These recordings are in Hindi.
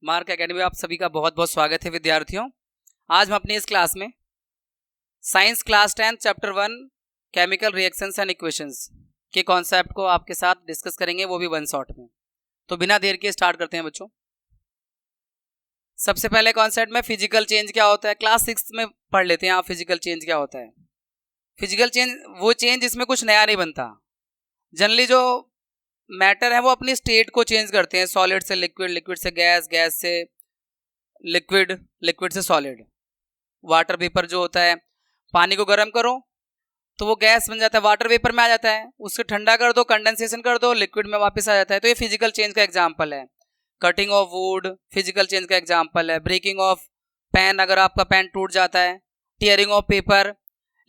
मार्क एकेडमी में आप सभी का बहुत बहुत स्वागत है विद्यार्थियों। आज हम अपनी इस क्लास में science class 10 chapter 1 chemical reactions and equations के कॉन्सेप्ट को आपके साथ डिस्कस करेंगे, वो भी वन शॉट में। तो बिना देर के स्टार्ट करते हैं बच्चों। सबसे पहले कॉन्सेप्ट में फिजिकल चेंज क्या होता है, क्लास 6 में पढ़ लेते हैं आप। फिजिकल चेंज क्या होता है? फिजिकल चेंज वो चेंज जिसमें कुछ नया नहीं बनता। जनरली जो मैटर है वो अपनी स्टेट को चेंज करते हैं, सॉलिड से लिक्विड, लिक्विड से गैस, गैस से लिक्विड, लिक्विड से सॉलिड। वाटर वेपर जो होता है, पानी को गर्म करो तो वो गैस बन जाता है, वाटर वेपर में आ जाता है। उसको ठंडा कर दो, कंडेंसेशन कर दो, लिक्विड में वापस आ जाता है। तो ये फिजिकल चेंज का एग्जांपल है। Cutting of would physical change का एग्जांपल है। ब्रेकिंग ऑफ पेन, अगर आपका पेन टूट जाता है। Tearing of paper.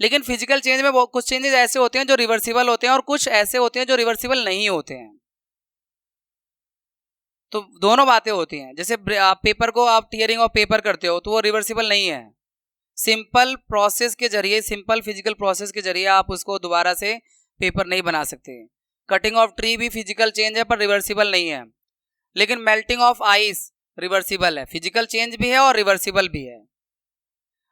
लेकिन फिजिकल चेंज में वो कुछ चेंजेस ऐसे होते हैं जो रिवर्सिबल होते हैं और कुछ ऐसे होते हैं जो रिवर्सिबल नहीं होते हैं। तो दोनों बातें होती हैं। जैसे आप पेपर को आप टीयरिंग ऑफ पेपर करते हो तो वो रिवर्सिबल नहीं है। सिंपल प्रोसेस के जरिए, सिंपल फिजिकल प्रोसेस के जरिए आप उसको दोबारा से पेपर नहीं बना सकते। कटिंग ऑफ ट्री भी फिजिकल चेंज है पर रिवर्सिबल नहीं है। लेकिन मेल्टिंग ऑफ आइस रिवर्सिबल है, फिजिकल चेंज भी है और रिवर्सिबल भी है।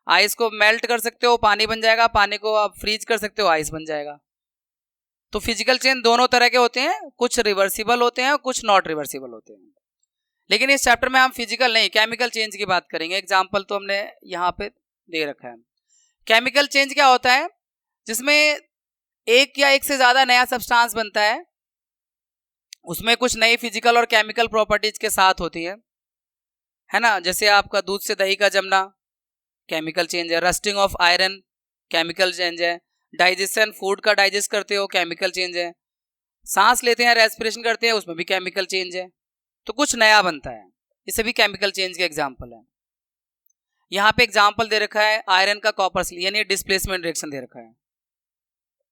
आइस को मेल्ट कर सकते हो, पानी बन जाएगा। पानी को आप फ्रीज कर सकते हो, आइस बन जाएगा। तो फिजिकल चेंज दोनों तरह के होते हैं, कुछ रिवर्सिबल होते हैं और कुछ नॉट रिवर्सिबल होते हैं। लेकिन इस चैप्टर में हम फिजिकल नहीं, केमिकल चेंज की बात करेंगे। एग्जाम्पल तो हमने यहाँ पे दे रखा है। केमिकल चेंज क्या होता है? जिसमें एक या एक से ज्यादा नया सब्सटेंस बनता है, उसमें कुछ नई फिजिकल और केमिकल प्रॉपर्टीज के साथ होती है ना। जैसे आपका दूध से दही का जमना केमिकल चेंज है। Rusting of iron chemical change है। डाइजेशन, फूड का डाइजेस्ट करते हो, केमिकल चेंज है। सांस लेते हैं, रेस्पिरेशन करते हैं, उसमें भी केमिकल चेंज है। तो कुछ नया बनता है, ये सभी केमिकल चेंज के एग्जाम्पल है। यहाँ पे एग्जाम्पल दे रखा है आयरन का कॉपर, यानी डिस्प्लेसमेंट रिएक्शन दे रखा है।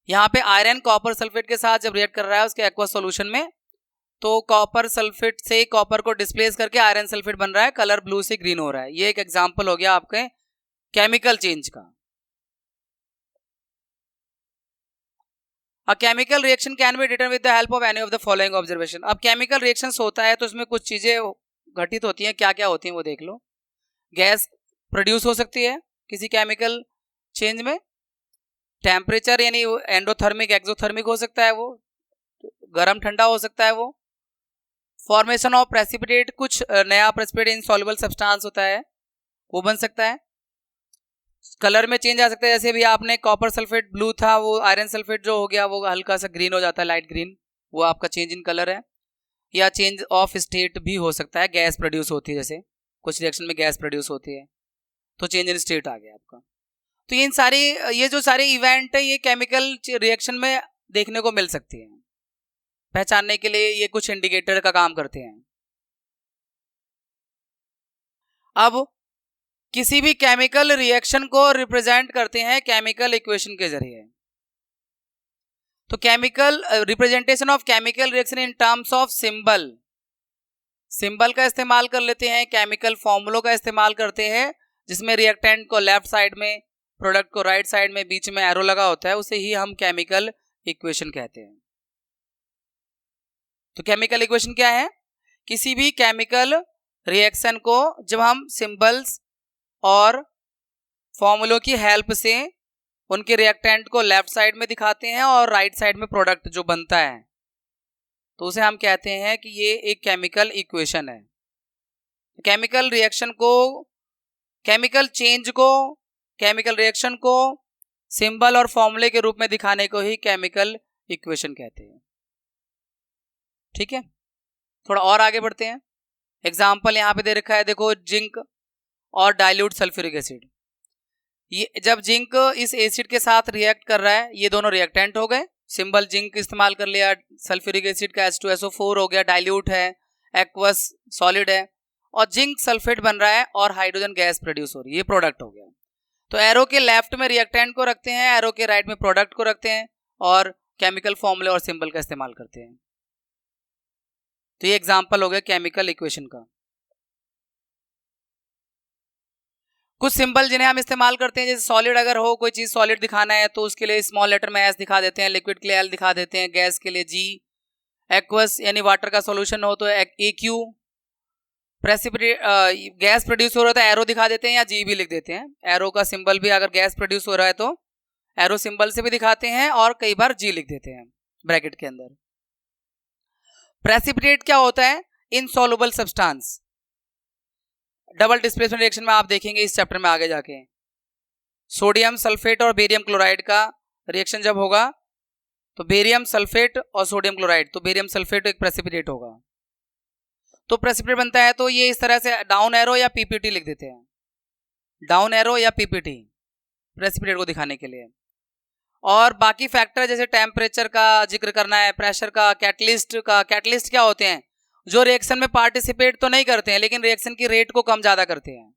यहाँ पे आयरन कॉपर सल्फेट के साथ जब रिएक्ट कर रहा है उसके एक्वा सॉल्यूशन में, तो कॉपर सल्फेट से कॉपर को डिस्प्लेस करके आयरन सल्फेट बन रहा है, कलर ब्लू से ग्रीन हो रहा है। ये एक एग्जाम्पल हो गया आपके केमिकल चेंज का। A chemical reaction can be determined with the help of any of the following observation। अब केमिकल रिएक्शंस होता है तो उसमें कुछ चीजें घटित होती हैं, क्या क्या होती हैं वो देख लो। गैस प्रोड्यूस हो सकती है किसी केमिकल चेंज में। टेम्परेचर यानी एंडोथर्मिक, एक्सोथर्मिक हो सकता है, वो गर्म ठंडा हो सकता है वो। फॉर्मेशन ऑफ प्रेसिपिटेट, कुछ नया प्रेसिपिटेट इनसॉल्युबल सब्सटेंस होता है, वो बन सकता है। कलर में चेंज आ सकता है, जैसे भी आपने कॉपर सल्फेट ब्लू था, वो आयरन सल्फेट जो हो गया वो हल्का सा ग्रीन हो जाता है, लाइट ग्रीन, वो आपका चेंज इन कलर है। या चेंज ऑफ स्टेट भी हो सकता है, गैस प्रोड्यूस होती है, जैसे कुछ रिएक्शन में गैस प्रोड्यूस होती है तो चेंज इन स्टेट आ गया आपका। तो ये जो सारे इवेंट है ये केमिकल रिएक्शन में देखने को मिल सकती है। पहचानने के लिए ये कुछ इंडिकेटर का काम करते हैं। अब किसी भी केमिकल रिएक्शन को रिप्रेजेंट करते हैं केमिकल इक्वेशन के जरिए। तो chemical representation of chemical reaction in terms of symbol, symbol का इस्तेमाल कर लेते हैं, केमिकल फॉर्मूलों का इस्तेमाल करते हैं, जिसमें रिएक्टेंट को लेफ्ट साइड में, प्रोडक्ट को राइट साइड में, बीच में एरो लगा होता है, उसे ही हम केमिकल इक्वेशन कहते हैं। तो केमिकल इक्वेशन क्या है? किसी भी केमिकल रिएक्शन को जब हम सिंबल्स और फॉर्मूलों की हेल्प से उनके रिएक्टेंट को लेफ्ट साइड में दिखाते हैं और राइट साइड में प्रोडक्ट जो बनता है, तो उसे हम कहते हैं कि ये एक केमिकल इक्वेशन है। केमिकल रिएक्शन को, केमिकल चेंज को, केमिकल रिएक्शन को सिंबल और फॉर्मूले के रूप में दिखाने को ही केमिकल इक्वेशन कहते हैं। ठीक है, थोड़ा और आगे बढ़ते हैं। एग्जाम्पल यहाँ पे दे रखा है, देखो, जिंक और डाइल्यूट सल्फ्यूरिक एसिड। ये जब जिंक इस एसिड के साथ रिएक्ट कर रहा है, ये दोनों रिएक्टेंट हो गए, सिंबल जिंक इस्तेमाल कर लिया, सल्फ्यूरिक एसिड का H2SO4 हो गया, डाइल्यूट है, एक्वस सॉलिड है, और जिंक सल्फेट बन रहा है और हाइड्रोजन गैस प्रोड्यूस हो रही है, ये प्रोडक्ट हो गया। तो एरो के लेफ्ट में रिएक्टेंट को रखते हैं, एरो के राइट में प्रोडक्ट को रखते हैं और केमिकल फॉर्मूले और सिंबल का इस्तेमाल करते हैं। तो ये एग्जाम्पल हो गया केमिकल इक्वेशन का। कुछ सिंबल जिन्हें हम इस्तेमाल करते हैं, जैसे सॉलिड अगर हो, कोई चीज सॉलिड दिखाना है तो उसके लिए स्मॉल लेटर में एस दिखा देते हैं, लिक्विड के लिए एल दिखा देते हैं, गैस के लिए जी, एक्वस यानी वाटर का सॉल्यूशन हो तो AQ, प्रेसिपिटेट गैस प्रोड्यूस हो रहा है तो एरो दिखा देते हैं या जी भी लिख देते हैं। एरो का सिंबल भी अगर गैस प्रोड्यूस हो रहा है तो एरो सिंबल से भी दिखाते हैं और कई बार जी लिख देते हैं ब्रैकेट के अंदर। प्रेसिपिटेट क्या होता है? Insoluble substance. Double displacement reaction में आप देखेंगे इस चैप्टर में आगे जाके, सोडियम सल्फेट और बेरियम क्लोराइड का रिएक्शन जब होगा तो बेरियम सल्फेट और सोडियम क्लोराइड, तो बेरियम सल्फेट एक प्रेसिपिटेट होगा, तो प्रेसिपिटेट बनता है। तो ये इस तरह से डाउन एरो या पीपीटी लिख देते हैं, डाउन एरो या पीपीटी प्रेसिपिटेट को दिखाने के लिए। और बाकी फैक्टर जैसे टेम्परेचर का जिक्र करना है, प्रेशर का, कैटलिस्ट का। कैटलिस्ट क्या होते हैं? जो रिएक्शन में पार्टिसिपेट तो नहीं करते हैं लेकिन रिएक्शन की रेट को कम ज्यादा करते हैं,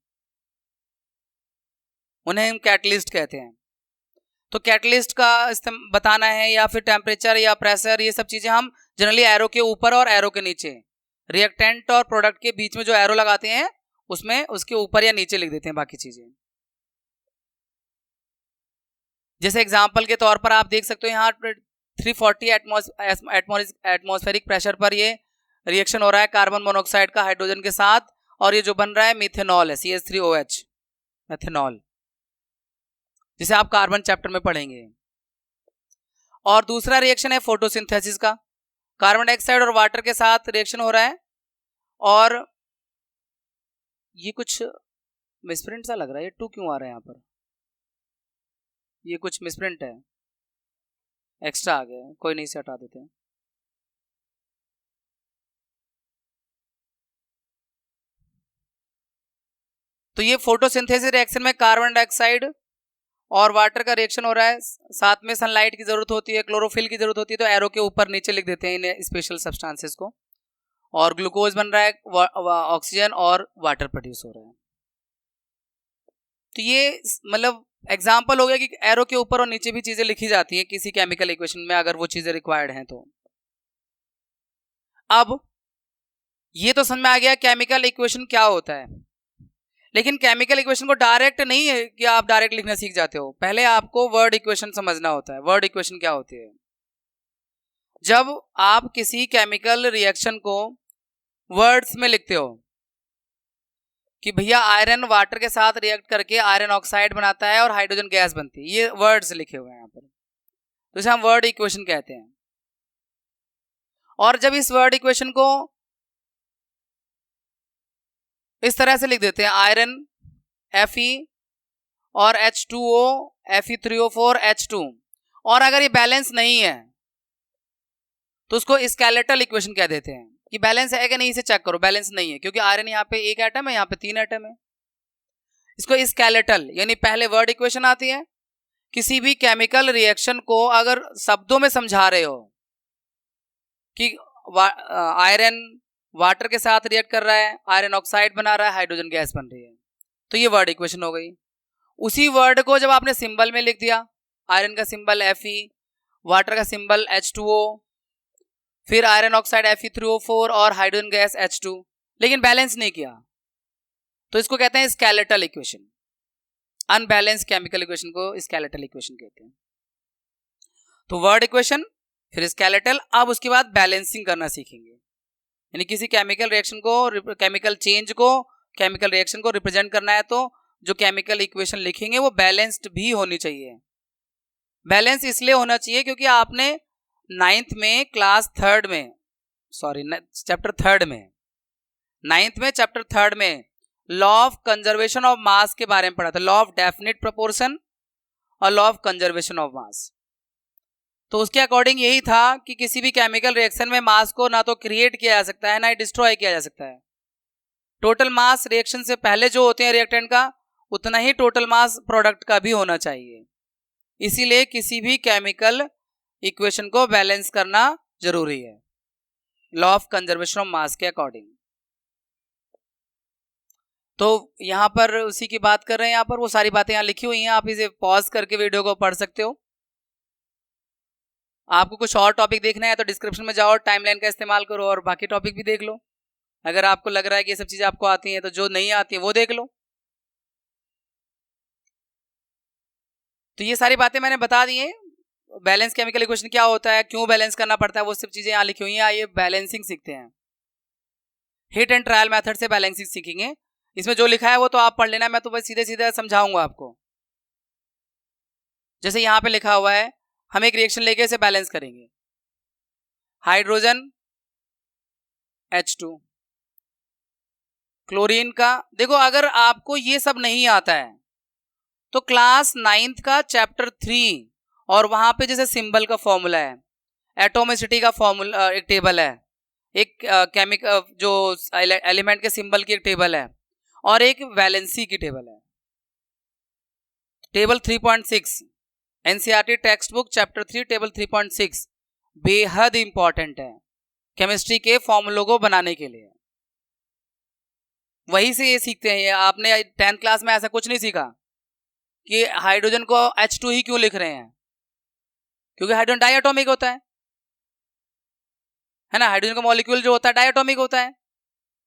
उन्हें हम कैटलिस्ट कहते हैं। तो कैटलिस्ट का बताना है या फिर टेम्परेचर या प्रेशर, ये सब चीजें हम जनरली एरो के ऊपर और एरो के नीचे, रिएक्टेंट और प्रोडक्ट के बीच में जो एरो लगाते हैं उसमें उसके ऊपर या नीचे लिख देते हैं बाकी चीजें। जैसे एग्जांपल के तौर पर आप देख सकते हो यहाँ 340 एटमॉस्फेरिक प्रेशर पर ये रिएक्शन हो रहा है कार्बन मोनोऑक्साइड का हाइड्रोजन के साथ, और ये जो बन रहा है मिथेनॉल है, CH3OH, मिथेनॉल, जिसे आप कार्बन चैप्टर में पढ़ेंगे। और दूसरा रिएक्शन है फोटोसिंथेसिस का, कार्बन डाइऑक्साइड और वाटर के साथ रिएक्शन हो रहा है, और ये कुछ मिसप्रिंट सा लग रहा है, ये 2 क्यों आ रहा है यहाँ पर? ये कुछ मिसप्रिंट है, एक्स्ट्रा आ गया है, कोई नहीं, से हटा देते हैं। तो ये फोटोसिंथेसिस रिएक्शन में कार्बन डाइऑक्साइड और वाटर का रिएक्शन हो रहा है, साथ में सनलाइट की जरूरत होती है, क्लोरोफिल की जरूरत होती है, तो एरो के ऊपर नीचे लिख देते हैं इन स्पेशल सब्सटेंसेस को। और ग्लूकोज बन रहा है, ऑक्सीजन और वाटर प्रोड्यूस हो रहा है। तो ये मतलब एग्जाम्पल हो गया कि एरो के ऊपर और नीचे भी चीजें लिखी जाती हैं किसी केमिकल इक्वेशन में अगर वो चीजें रिक्वायर्ड हैं तो। अब ये तो समझ में आ गया केमिकल इक्वेशन क्या होता है, लेकिन केमिकल इक्वेशन को डायरेक्ट नहीं है कि आप डायरेक्ट लिखना सीख जाते हो, पहले आपको वर्ड इक्वेशन समझना होता है। वर्ड इक्वेशन क्या होती है? जब आप किसी केमिकल रिएक्शन को वर्ड्स में लिखते हो कि भैया आयरन वाटर के साथ रिएक्ट करके आयरन ऑक्साइड बनाता है और हाइड्रोजन गैस बनती है, ये वर्ड्स लिखे हुए हैं यहाँ पर, तो इसे हम वर्ड इक्वेशन कहते हैं। और जब इस वर्ड इक्वेशन को इस तरह से लिख देते हैं, आयरन Fe और H2O Fe3O4H2, और अगर ये बैलेंस नहीं है तो उसको स्केलेटल इक्वेशन कह देते हैं कि बैलेंस है कि नहीं, इसे चेक करो, बैलेंस नहीं है क्योंकि आयरन यहाँ पे 1 एटम है, यहाँ पे 3 एटम है। इसको स्केलेटल, यानी पहले वर्ड इक्वेशन आती है। किसी भी केमिकल रिएक्शन को अगर शब्दों में समझा रहे हो कि आयरन वाटर के साथ रिएक्ट कर रहा है, आयरन ऑक्साइड बना रहा है, हाइड्रोजन गैस बन रही है, तो ये वर्ड इक्वेशन हो गई। उसी वर्ड को जब आपने सिंबल में लिख दिया, आयरन का सिंबल Fe, वाटर का सिंबल H2O, फिर आयरन ऑक्साइड Fe3O4 और हाइड्रोजन गैस H2, लेकिन बैलेंस नहीं किया, तो इसको कहते हैं skeletal equation. Unbalance chemical equation को स्केलेटल इक्वेशन कहते हैं। तो वर्ड इक्वेशन, फिर स्केलेटल, अब उसके बाद बैलेंसिंग करना सीखेंगे, यानी किसी केमिकल रिएक्शन को, केमिकल चेंज को, केमिकल रिएक्शन को रिप्रेजेंट करना है तो जो केमिकल इक्वेशन लिखेंगे वो बैलेंस्ड भी होनी चाहिए। बैलेंस इसलिए होना चाहिए क्योंकि आपने 9th में क्लास 3rd में, सॉरी चैप्टर 3rd में, 9th में चैप्टर 3rd में law of conservation of mass के बारे में पढ़ा था, लॉ ऑफ डेफिनिट प्रोपोर्शन और law of conservation of mass. तो उसके अकॉर्डिंग यही था कि किसी भी केमिकल रिएक्शन में मास को ना तो क्रिएट किया जा सकता है ना ही डिस्ट्रॉय किया जा सकता है। टोटल मास रिएक्शन से पहले जो होते हैं रिएक्टेंट का, उतना ही टोटल मास प्रोडक्ट का भी होना चाहिए। इसीलिए किसी भी केमिकल इक्वेशन को बैलेंस करना जरूरी है law of conservation of mass के अकॉर्डिंग। तो यहाँ पर उसी की बात कर रहे हैं, यहाँ पर वो सारी बातें यहाँ लिखी हुई हैं, आप इसे पॉज करके वीडियो को पढ़ सकते हो। आपको कुछ और टॉपिक देखना है तो डिस्क्रिप्शन में जाओ, टाइमलाइन का इस्तेमाल करो और बाकी टॉपिक भी देख लो। अगर आपको लग रहा है कि ये सब चीजें आपको आती हैं तो जो नहीं आती है वो देख लो। तो ये सारी बातें मैंने बता दी हैं। बैलेंस केमिकल इक्वेशन क्या होता है, क्यों बैलेंस करना पड़ता है, वो सब चीजें यहाँ लिखी हुई हैं। आइए बैलेंसिंग सीखते हैं। हिट एंड ट्रायल मेथड से बैलेंसिंग सीखेंगे। इसमें जो लिखा है वो तो आप पढ़ लेना, मैं तो बस सीधे सीधे समझाऊंगा आपको। जैसे यहाँ पे लिखा हुआ है, हम एक रिएक्शन लेके इसे बैलेंस करेंगे। हाइड्रोजन H2, क्लोरीन का, देखो अगर आपको ये सब नहीं आता है तो क्लास 9th का चैप्टर 3 और वहां पे जैसे सिंबल का फॉर्मूला है, एटोमिसिटी का फॉर्मूला एक टेबल है, एक केमिकल जो एलिमेंट के सिंबल की एक टेबल है, और एक वैलेंसी की टेबल है। Table 3.6 NCERT text book chapter 3 table 3.6 बेहद इंपॉर्टेंट है केमिस्ट्री के फॉर्मूलों को बनाने के लिए। वहीं से ये सीखते हैं। ये आपने 10th क्लास में ऐसा कुछ नहीं सीखा कि हाइड्रोजन को H2 ही क्यों लिख रहे हैं, क्योंकि हाइड्रोजन डायटोमिक होता है ना। हाइड्रोजन का मॉलिक्यूल जो होता है डायटोमिक होता है,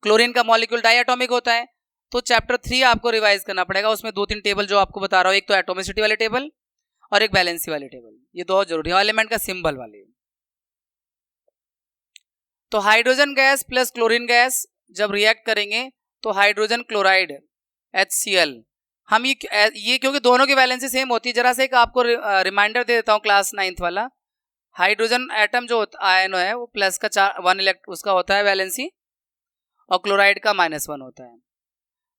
क्लोरीन का मॉलिक्यूल डायटोमिक होता है। तो चैप्टर 3 आपको रिवाइज करना पड़ेगा, उसमें 2-3 टेबल जो आपको बता रहा हूं, एक तो एटोमिसिटी वाले टेबल और एक बैलेंसी वाले टेबल, ये बहुत जरूरी है, एलिमेंट का सिंबल वाले। तो hydrogen gas plus chlorine gas जब रिएक्ट करेंगे तो हाइड्रोजन क्लोराइड HCl, हम ये क्योंकि दोनों की वैलेंसी सेम होती है। जरा से एक आपको रिमाइंडर दे देता हूँ क्लास 9th वाला। हाइड्रोजन एटम जो आयन है वो प्लस का 1 उसका होता है वैलेंसी, और क्लोराइड का -1 होता है।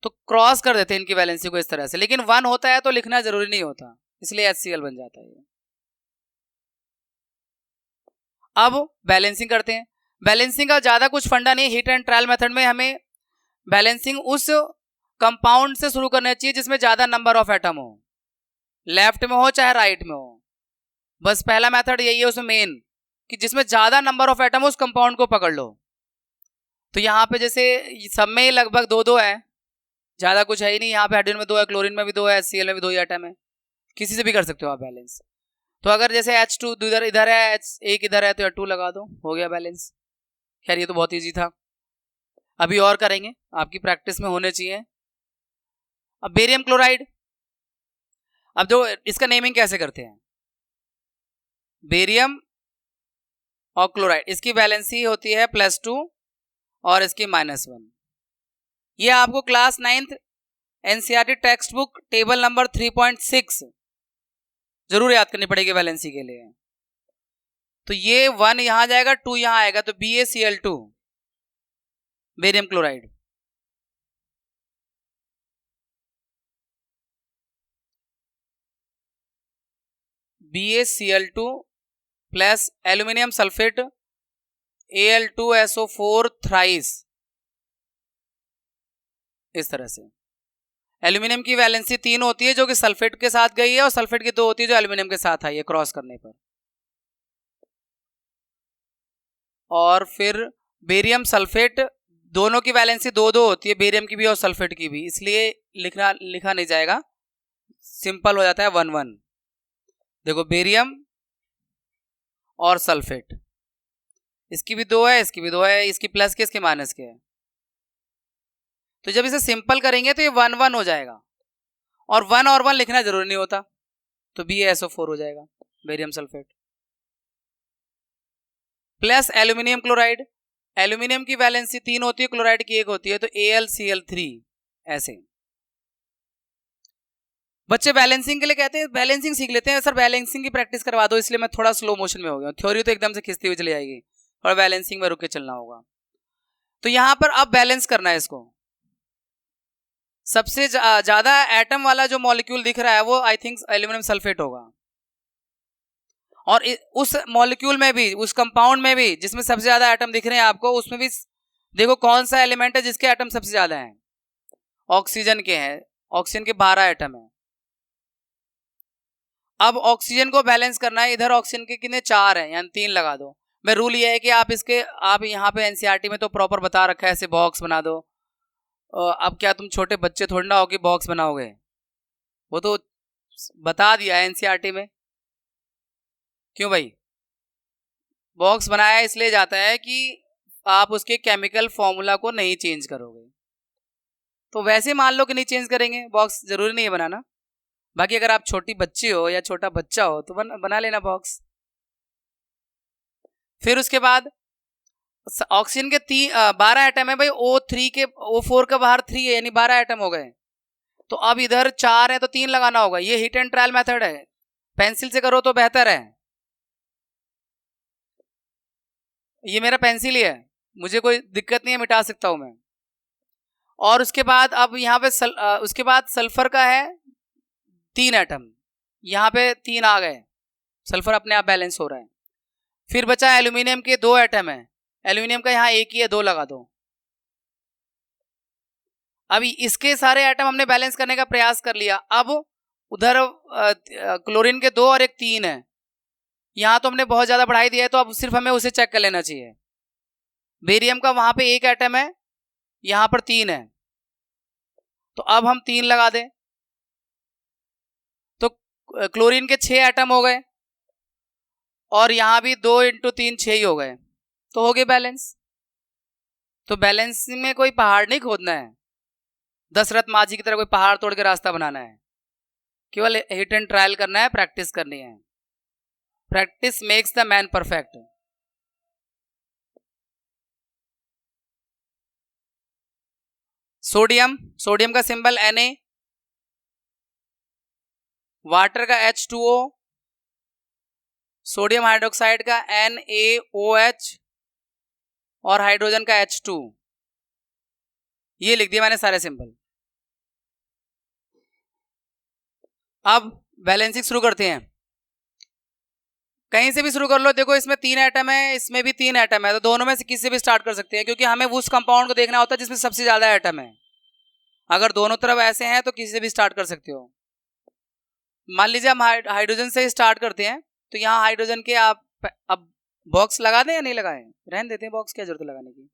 तो क्रॉस कर देते हैं इनकी वैलेंसी को इस तरह से, लेकिन 1 होता है तो लिखना जरूरी नहीं होता, इसलिए HCl बन जाता है। अब बैलेंसिंग करते हैं। बैलेंसिंग का ज्यादा कुछ फंडा नहीं, हिट एंड ट्रायल मेथड में हमें बैलेंसिंग उस कंपाउंड से शुरू करना चाहिए जिसमें ज्यादा नंबर ऑफ एटम हो, लेफ्ट में हो चाहे राइट में हो। बस पहला मेथड यही है उसमें मेन, कि जिसमें ज्यादा नंबर ऑफ एटम हो उस कंपाउंड को पकड़ लो। तो यहाँ पे जैसे सब में लगभग 2-2 है, ज्यादा कुछ है ही नहीं। यहाँ पे हाइड्रोजन में 2 है, क्लोरीन में भी 2 है, HCl में भी 2 ही एटम है, किसी से भी कर सकते हो आप बैलेंस। तो अगर जैसे H2 इधर है, एक इधर है, तो 2 लगा दो, हो गया बैलेंस। खैर ये तो बहुत ईजी था, अभी और करेंगे, आपकी प्रैक्टिस में होने चाहिए। अब बेरियम क्लोराइड, अब जो इसका नेमिंग कैसे करते हैं, बेरियम और क्लोराइड, इसकी वैलेंसी होती है +2 और इसकी -1। ये आपको class 9th NCERT text book table number 3.6 जरूर याद करनी पड़ेगी वैलेंसी के लिए। तो ये 1 यहां जाएगा, 2 यहां आएगा, तो BaCl2 barium chloride. BaCl2 plus aluminium sulphate Al2SO4 thrice, इस तरह से। एल्यूमिनियम की वैलेंसी 3 होती है जो कि सल्फेट के साथ गई है, और सल्फेट की 2 होती है जो एल्यूमिनियम के साथ आई है क्रॉस करने पर। और फिर बेरियम सल्फेट, दोनों की वैलेंसी 2-2 होती है, बेरियम की भी और सल्फेट की भी, इसलिए लिखा नहीं जाएगा, सिंपल हो जाता है 1-1। देखो बेरियम और सल्फेट, इसकी भी 2 है, इसकी भी 2 है, इसकी प्लस के इसके माइनस के है। तो जब इसे सिंपल करेंगे तो ये 1-1 हो जाएगा, और 1 लिखना जरूरी नहीं होता, तो BaSO4 हो जाएगा barium sulphate. Plus aluminium chloride, aluminium की वैलेंसी 3 होती है, क्लोराइड की 1 होती है, तो AlCl3 ऐसे। बच्चे बैलेंसिंग के लिए कहते हैं, बैलेंसिंग सीख लेते हैं, सर बैलेंसिंग की प्रैक्टिस करवा दो, इसलिए मैं थोड़ा स्लो मोशन में हो गया। थ्योरी तो एकदम से खिंचती हुई चली जाएगी और बैलेंसिंग में रुक के चलना होगा। तो यहां पर अब बैलेंस करना है इसको। सबसे ज्यादा एटम वाला जो मॉलिक्यूल दिख रहा है वो आई थिंक एल्यूमिनियम सल्फेट होगा, और उस मॉलिक्यूल में भी, उस कंपाउंड में भी जिसमें सबसे ज्यादा एटम दिख रहे हैं आपको, उसमें भी देखो कौन सा एलिमेंट है जिसके एटम सबसे ज्यादा हैं। ऑक्सीजन के हैं, ऑक्सीजन के 12 एटम है। अब ऑक्सीजन को बैलेंस करना है, इधर ऑक्सीजन के कितने 4 हैं, यानी 3 लगा दो। मैं रूल ये है कि आप यहाँ पे एनसीईआरटी में तो प्रॉपर बता रखा है, ऐसे बॉक्स बना दो। अब क्या तुम छोटे बच्चे थोड़ी ना हो कि बॉक्स बनाओगे, वो तो बता दिया है एनसीईआरटी में। क्यों भाई, बॉक्स बनाया इसलिए जाता है कि आप उसके केमिकल फॉर्मूला को नहीं चेंज करोगे। तो वैसे मान लो कि नहीं चेंज करेंगे, बॉक्स जरूरी नहीं है बनाना। बाकी अगर आप छोटी बच्ची हो या छोटा बच्चा हो तो बना लेना बॉक्स। फिर उसके बाद ऑक्सीजन के 12 एटम है भाई, O3 के O4 का बाहर 3 है, यानी 12 एटम हो गए। तो अब इधर 4 है तो 3 लगाना होगा। ये हिट एंड ट्रायल मेथड है, पेंसिल से करो तो बेहतर है। ये मेरा पेंसिल ही है, मुझे कोई दिक्कत नहीं है, मिटा सकता हूं मैं। और उसके बाद अब यहाँ पे उसके बाद सल्फर का है 3 एटम, यहाँ पे 3 आ गए, सल्फर अपने आप बैलेंस हो रहा है। फिर बचा एल्यूमिनियम के 2 एटम है, एल्यूमिनियम का यहाँ 1 ही है, 2 लगा दो। अभी इसके सारे एटम हमने बैलेंस करने का प्रयास कर लिया। अब उधर क्लोरीन के 2 और एक 3 है, यहाँ तो हमने बहुत ज्यादा बढ़ाई दिया है, तो अब सिर्फ हमें उसे चेक कर लेना चाहिए। बेरियम का वहां पे 1 एटम है, यहाँ पर 3 है, तो अब हम 3 लगा दें तो क्लोरीन के 6 एटम हो गए, और यहां भी 2 इंटू 3 6 ही हो गए, तो हो गए बैलेंस। तो बैलेंस में कोई पहाड़ नहीं खोदना है, दशरथ माझी की तरह कोई पहाड़ तोड़ के रास्ता बनाना है, केवल हिट एंड ट्रायल करना है, प्रैक्टिस करनी है। Practice makes the man perfect. Sodium, sodium का सिंबल Na, वाटर का H2O, सोडियम हाइड्रोक्साइड का NaOH और हाइड्रोजन का H2। ये लिख दिया मैंने सारे सिंबल। अब बैलेंसिंग शुरू करते हैं, कहीं से भी शुरू कर लो। देखो इसमें 3 एटम है, इसमें भी 3 एटम है, तो दोनों में से किसी से भी स्टार्ट कर सकते हैं, क्योंकि हमें उस कंपाउंड को देखना होता है जिसमें सबसे ज्यादा एटम है। अगर दोनों तरफ ऐसे हैं तो किसी से भी स्टार्ट कर सकते हो। मान लीजिए हम हाइड्रोजन से स्टार्ट करते हैं, तो यहाँ हाइड्रोजन के आप अब बॉक्स लगा दें या नहीं लगाएं, रहने देते हैं बॉक्स, क्या जरूरत है लगाने की।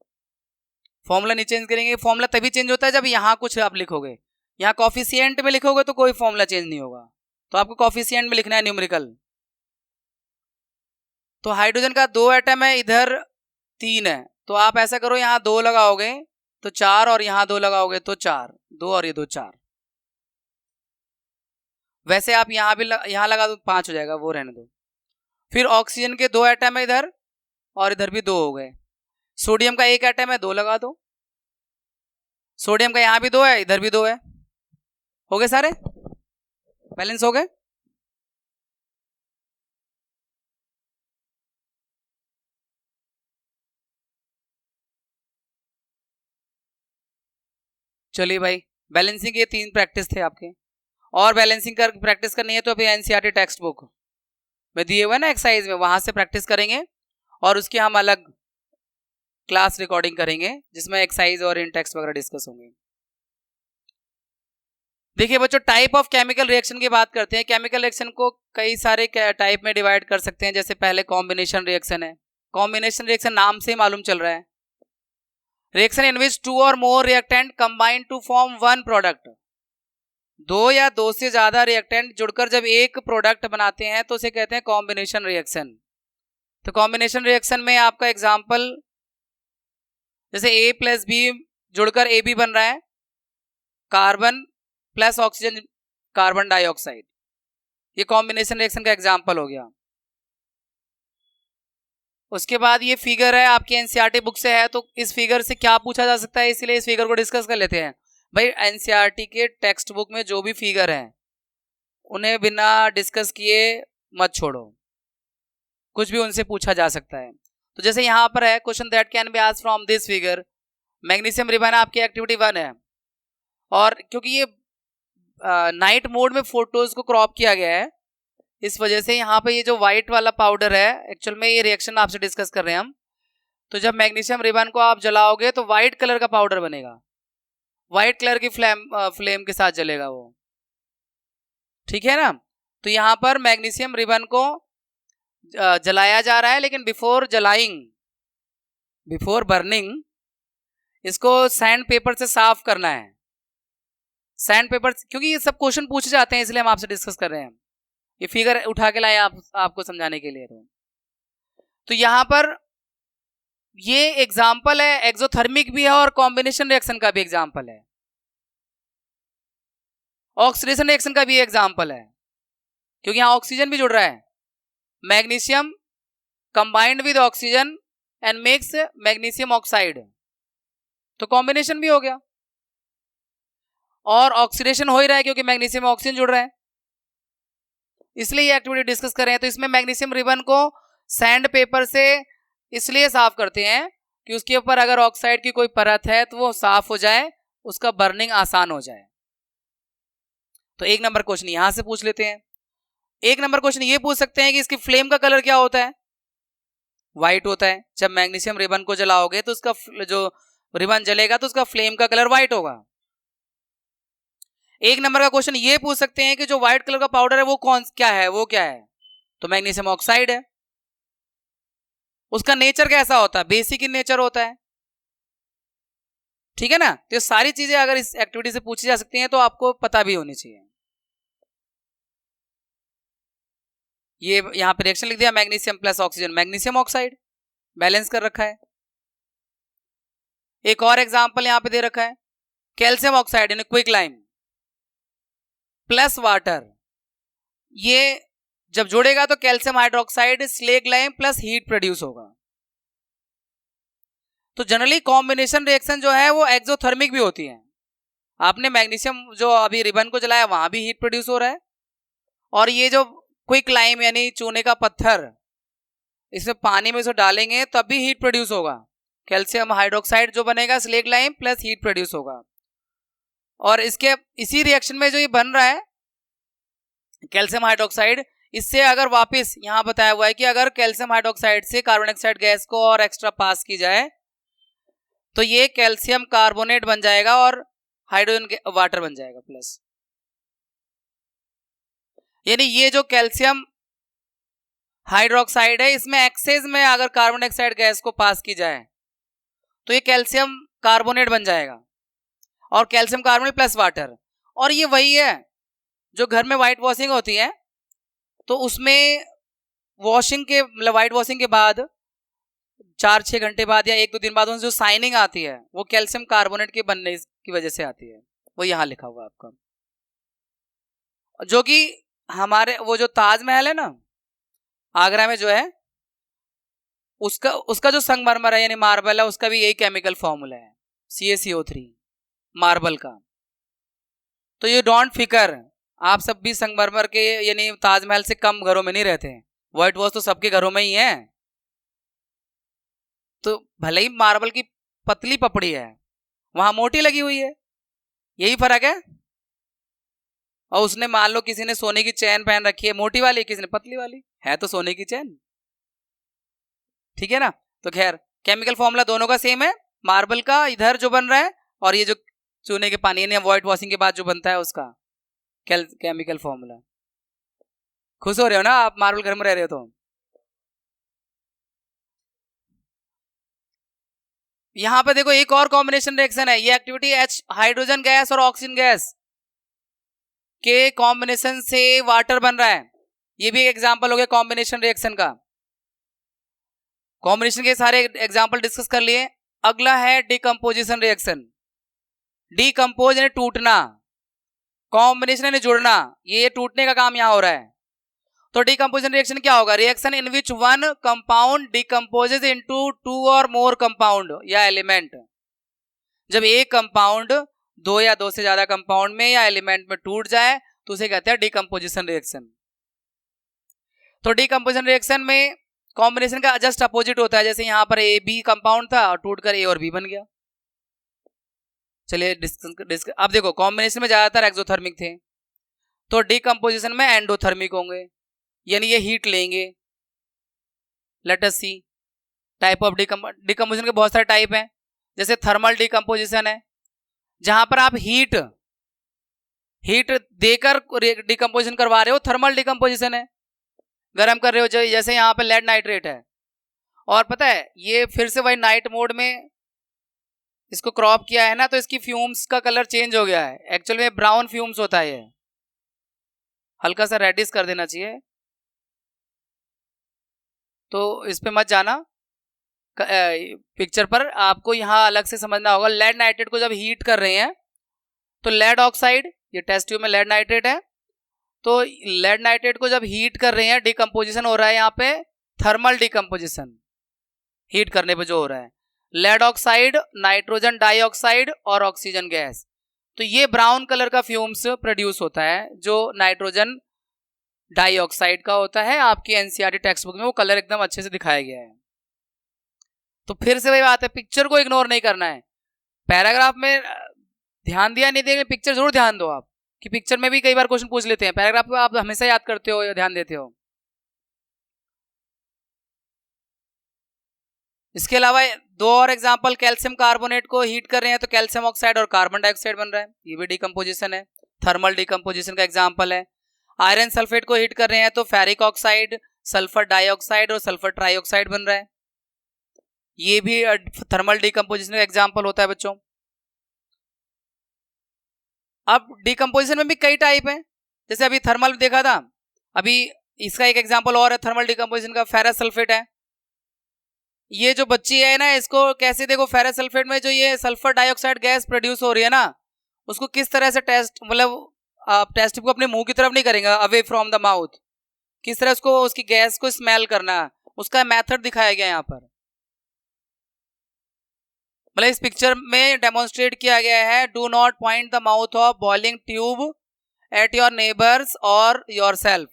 फॉर्मूला नहीं चेंज करेंगे, फॉर्मूला तभी चेंज होता है जब यहाँ कुछ आप लिखोगे। यहाँ कॉफिशिएंट में लिखोगे तो कोई फॉर्मूला चेंज नहीं होगा, तो आपको कॉफिशिएंट में लिखना है न्यूमेरिकल। तो हाइड्रोजन का 2 एटम है, इधर 3 है, तो आप ऐसा करो, यहाँ 2 लगाओगे तो 4, और यहाँ 2 लगाओगे तो 4, 2 और ये 2 4। वैसे आप यहाँ भी यहाँ लगा दो 5 हो जाएगा, वो रहने दो। फिर ऑक्सीजन के 2 एटम है इधर, और इधर भी 2 हो गए। सोडियम का 1 एटम है, 2 लगा दो। सोडियम का यहाँ भी 2 है, इधर भी 2 है, हो गए सारे, बैलेंस हो गए। चलिए भाई, बैलेंसिंग के 3 प्रैक्टिस थे आपके, और बैलेंसिंग कर प्रैक्टिस करनी है तो अभी एनसीईआरटी टेक्स्ट बुक में दिए हुए ना एक्सरसाइज में, वहां से प्रैक्टिस करेंगे, और उसकी हम अलग क्लास रिकॉर्डिंग करेंगे जिसमें एक्सरसाइज और इन टेक्स्ट वगैरह डिस्कस होंगे। देखिए बच्चों, टाइप ऑफ केमिकल रिएक्शन की बात करते हैं। केमिकल रिएक्शन को कई सारे टाइप में डिवाइड कर सकते हैं। जैसे पहले कॉम्बिनेशन रिएक्शन है, कॉम्बिनेशन रिएक्शन नाम से मालूम चल रहा है, रिएक्शन इन विच 2 और more reactant combine to form 1 product. 2 या 2 से ज्यादा रिएक्टेंट जुड़कर जब एक प्रोडक्ट बनाते हैं तो उसे कहते हैं कॉम्बिनेशन रिएक्शन। तो कॉम्बिनेशन रिएक्शन में आपका एग्जांपल, जैसे A प्लस B जुड़कर AB बन रहा है, carbon plus oxygen carbon dioxide, ये कॉम्बिनेशन रिएक्शन का एग्जांपल हो गया। उसके बाद ये फिगर है आपकी एनसीईआरटी बुक से है, तो इस फिगर से क्या पूछा जा सकता है, इसलिए इस फिगर को डिस्कस कर लेते हैं। भाई एनसीईआरटी के टेक्स्ट बुक में जो भी फिगर हैं उन्हें बिना डिस्कस किए मत छोड़ो, कुछ भी उनसे पूछा जा सकता है। तो जैसे यहाँ पर है, question that can be asked from this figure, magnesium ribbon आपकी एक्टिविटी 1 है, और क्योंकि ये नाइट मोड में फोटोज को क्रॉप किया गया है, इस वजह से यहाँ पे ये जो व्हाइट वाला पाउडर है, एक्चुअल में ये रिएक्शन आपसे डिस्कस कर रहे हैं हम। तो जब मैग्नीशियम रिबन को आप जलाओगे तो व्हाइट कलर का पाउडर बनेगा, व्हाइट कलर की फ्लेम के साथ जलेगा वो, ठीक है ना। तो यहाँ पर मैग्नीशियम रिबन को जलाया जा रहा है, लेकिन बिफोर बर्निंग इसको सैंड पेपर से साफ करना है। सैंड पेपर, क्योंकि ये सब क्वेश्चन पूछे जाते हैं इसलिए हम आपसे डिस्कस कर रहे हैं, ये फिगर उठा के लाए आपको समझाने के लिए। तो यहां पर ये एग्जाम्पल है, एक्सोथर्मिक भी है और कॉम्बिनेशन रिएक्शन का भी एग्जाम्पल है, ऑक्सीडेशन रिएक्शन का भी एग्जाम्पल है, क्योंकि यहां ऑक्सीजन भी जुड़ रहा है। Magnesium combined with oxygen and makes magnesium oxide, तो कॉम्बिनेशन भी हो गया और ऑक्सीडेशन हो ही रहा है क्योंकि मैग्नीशियम में ऑक्सीजन जुड़ रहा है, इसलिए ये एक्टिविटी डिस्कस कर रहे हैं। तो इसमें मैग्नीशियम रिबन को सैंड पेपर से इसलिए साफ करते हैं कि उसके ऊपर अगर ऑक्साइड की कोई परत है तो वो साफ हो जाए, उसका बर्निंग आसान हो जाए। तो एक नंबर क्वेश्चन यहां से पूछ लेते हैं। एक नंबर क्वेश्चन ये पूछ सकते हैं कि इसकी फ्लेम का कलर क्या होता है, व्हाइट होता है। जब मैग्नीशियम रिबन को जलाओगे तो उसका जो रिबन जलेगा तो उसका फ्लेम का कलर व्हाइट होगा। एक नंबर का क्वेश्चन ये पूछ सकते हैं कि जो व्हाइट कलर का पाउडर है वो क्या है, तो मैग्नीशियम ऑक्साइड है। उसका नेचर कैसा होता है, बेसिक इन नेचर होता है, ठीक है ना। तो ये सारी चीजें अगर इस एक्टिविटी से पूछी जा सकती हैं तो आपको पता भी होनी चाहिए। ये यहां पे रिएक्शन लिख दिया, magnesium plus oxygen magnesium oxide, balance कर रखा है। एक और एग्जांपल यहां पे दे रखा है, calcium oxide in quick lime plus water, ये जब जोड़ेगा तो calcium hydroxide slaked lime plus heat produce होगा। तो जनरली कॉम्बिनेशन रिएक्शन जो है वो एक्सोथर्मिक भी होती है। आपने मैग्नीशियम जो अभी रिबन को जलाया वहां भी हीट प्रोड्यूस हो रहा है, और ये जो क्विक लाइम यानी चूने का पत्थर, इसमें पानी में इसको डालेंगे तब भी हीट प्रोड्यूस होगा, कैल्शियम हाइड्रोक्साइड जो बनेगा slaked lime plus heat produce होगा। और इसके इसी रिएक्शन में जो ये बन रहा है कैल्शियम हाइड्रोक्साइड, इससे अगर वापस यहां बताया हुआ है कि अगर कैल्शियम हाइड्रोक्साइड से कार्बन डाइऑक्साइड गैस को और एक्स्ट्रा पास की जाए तो ये कैल्शियम कार्बोनेट बन जाएगा और हाइड्रोजन वाटर बन जाएगा प्लस, यानी ये जो कैल्शियम हाइड्रोक्साइड है इसमें एक्सेस में अगर कार्बन डाइऑक्साइड गैस को पास की जाए तो ये कैल्शियम कार्बोनेट बन जाएगा और कैल्शियम कार्बोनेट प्लस वाटर। और ये वही है जो घर में व्हाइट वॉशिंग होती है, तो उसमें वॉशिंग के मतलब व्हाइट वॉशिंग के बाद 4-6 घंटे बाद या 1-2 दिन बाद उनसे जो शाइनिंग आती है वो कैल्शियम कार्बोनेट के बनने की वजह से आती है। वो यहां लिखा हुआ है आपका, जो कि हमारे वो जो ताजमहल है ना आगरा में जो है, उसका जो संगमरमर है यानी मार्बल है, उसका भी यही केमिकल फॉर्मूला है CaCO3 मार्बल का। तो ये डोंट फिकर, आप सब भी संगमरमर के यानी ताजमहल से कम घरों में नहीं रहते, व्हाइट वॉश तो सबके घरों में ही है। तो भले ही मार्बल की पतली पपड़ी है वहां मोटी लगी हुई है, यही फर्क है। और उसने मान लो किसी ने सोने की चैन पहन रखी है मोटी वाली, किसी ने पतली वाली, है तो सोने की चैन, ठीक है ना। तो खैर केमिकल फॉर्मूला दोनों का सेम है, मार्बल का इधर जो बन रहा है और ये जो चूने के पानी यानी व्हाइट वॉशिंग के बाद जो बनता है उसका केमिकल फॉर्मूला। खुश हो रहे हो ना आप, मार्बल घर में रह रहे हो तो। यहां पे देखो एक और कॉम्बिनेशन रिएक्शन है, ये एक्टिविटी H हाइड्रोजन गैस और ऑक्सीजन गैस के कॉम्बिनेशन से वाटर बन रहा है। ये भी एक एग्जांपल हो गया कॉम्बिनेशन रिएक्शन का। कॉम्बिनेशन के सारे एग्जांपल डिस्कस कर लिए। अगला है डिकम्पोजिशन रिएक्शन। डिकम्पोज यानी टूटना, कॉम्बिनेशन यानी जुड़ना, ये टूटने का काम यहां हो रहा है। तो डिकम्पोजिशन रिएक्शन क्या होगा, reaction in which one compound decomposes into 2 और मोर कंपाउंड या एलिमेंट। जब एक कंपाउंड 2 या 2 से ज्यादा कंपाउंड में या एलिमेंट में टूट जाए तो उसे कहते हैं डिकम्पोजिशन रिएक्शन। तो डिकम्पोजिशन रिएक्शन में कॉम्बिनेशन का जस्ट अपोजिट होता है, जैसे यहां पर ए बी कंपाउंड था और टूटकर ए और बी बन गया। चलिए डिस्कस। अब देखो कॉम्बिनेशन में ज्यादातर एक्सोथर्मिक थे, तो डिकम्पोजिशन में एंडोथर्मिक होंगे, यानी ये हीट लेंगे। Let us see type of decomposition के बहुत सारे टाइप हैं। जैसे थर्मल डिकम्पोजिशन है, जहां पर आप हीट देकर डिकम्पोजिशन करवा रहे हो, थर्मल डिकम्पोजिशन है, गर्म कर रहे हो। जैसे यहाँ पे लेड नाइट्रेट है, और पता है ये फिर से वही नाइट मोड में इसको क्रॉप किया है ना, तो इसकी फ्यूम्स का कलर चेंज हो गया है। एक्चुअल में ब्राउन फ्यूम्स होता है, ये हल्का सा रेडिश कर देना चाहिए, तो इस पे मत जाना पिक्चर पर, आपको यहाँ अलग से समझना होगा। लेड नाइट्रेट को जब हीट कर रहे हैं तो लेड ऑक्साइड, ये टेस्ट ट्यूब में लेड नाइट्रेट है, तो लेड नाइट्रेट को जब हीट कर रहे हैं डिकम्पोजिशन हो रहा है यहाँ पे थर्मल डिकम्पोजिशन, हीट करने पे जो हो रहा है, लेड ऑक्साइड, नाइट्रोजन डाइऑक्साइड और ऑक्सीजन गैस। तो ये ब्राउन कलर का फ्यूम्स प्रोड्यूस होता है जो नाइट्रोजन डाइऑक्साइड का होता है। आपकी एनसीईआरटी टेक्स्ट बुक में वो कलर एकदम अच्छे से दिखाया गया है। तो फिर से वही बात है, पिक्चर को इग्नोर नहीं करना है। पैराग्राफ में ध्यान दिया नहीं दिया, पिक्चर जरूर ध्यान दो आप, कि पिक्चर में भी कई बार क्वेश्चन पूछ लेते हैं, पैराग्राफ में आप हमेशा याद करते हो या ध्यान देते हो। इसके अलावा दो और एग्जांपल, कैल्शियम कार्बोनेट को हीट कर रहे हैं तो कैल्शियम ऑक्साइड और कार्बन डाइऑक्साइड बन रहा है, ये भी डिकम्पोजिशन है, थर्मल डिकम्पोजिशन का एग्जांपल है। आयरन सल्फेट को हीट कर रहे हैं तो फेरिक ऑक्साइड, सल्फर डाइऑक्साइड और सल्फर ट्राइऑक्साइड बन रहा है, ये भी थर्मल डिकम्पोजिशन का एग्जांपल होता है बच्चों। अब डिकम्पोजिशन में भी कई टाइप है, जैसे अभी थर्मल देखा था, अभी इसका एक एग्जांपल और है थर्मल डिकम्पोजिशन का, फेरस सल्फेट है। ये जो बच्ची है ना, इसको कैसे देखो, फेरस सल्फेट में जो ये सल्फर डाइऑक्साइड गैस प्रोड्यूस हो रही है ना, उसको किस तरह से टेस्ट, मतलब आप टेस्ट को अपने मुंह की तरफ नहीं करेंगे, अवे फ्रॉम द माउथ, किस तरह उसको, उसकी गैस को स्मेल करना, उसका मेथड दिखाया गया यहाँ पर। मतलब इस पिक्चर में डेमोन्स्ट्रेट किया गया है, do not point the mouth of boiling tube at your neighbours और योर सेल्फ,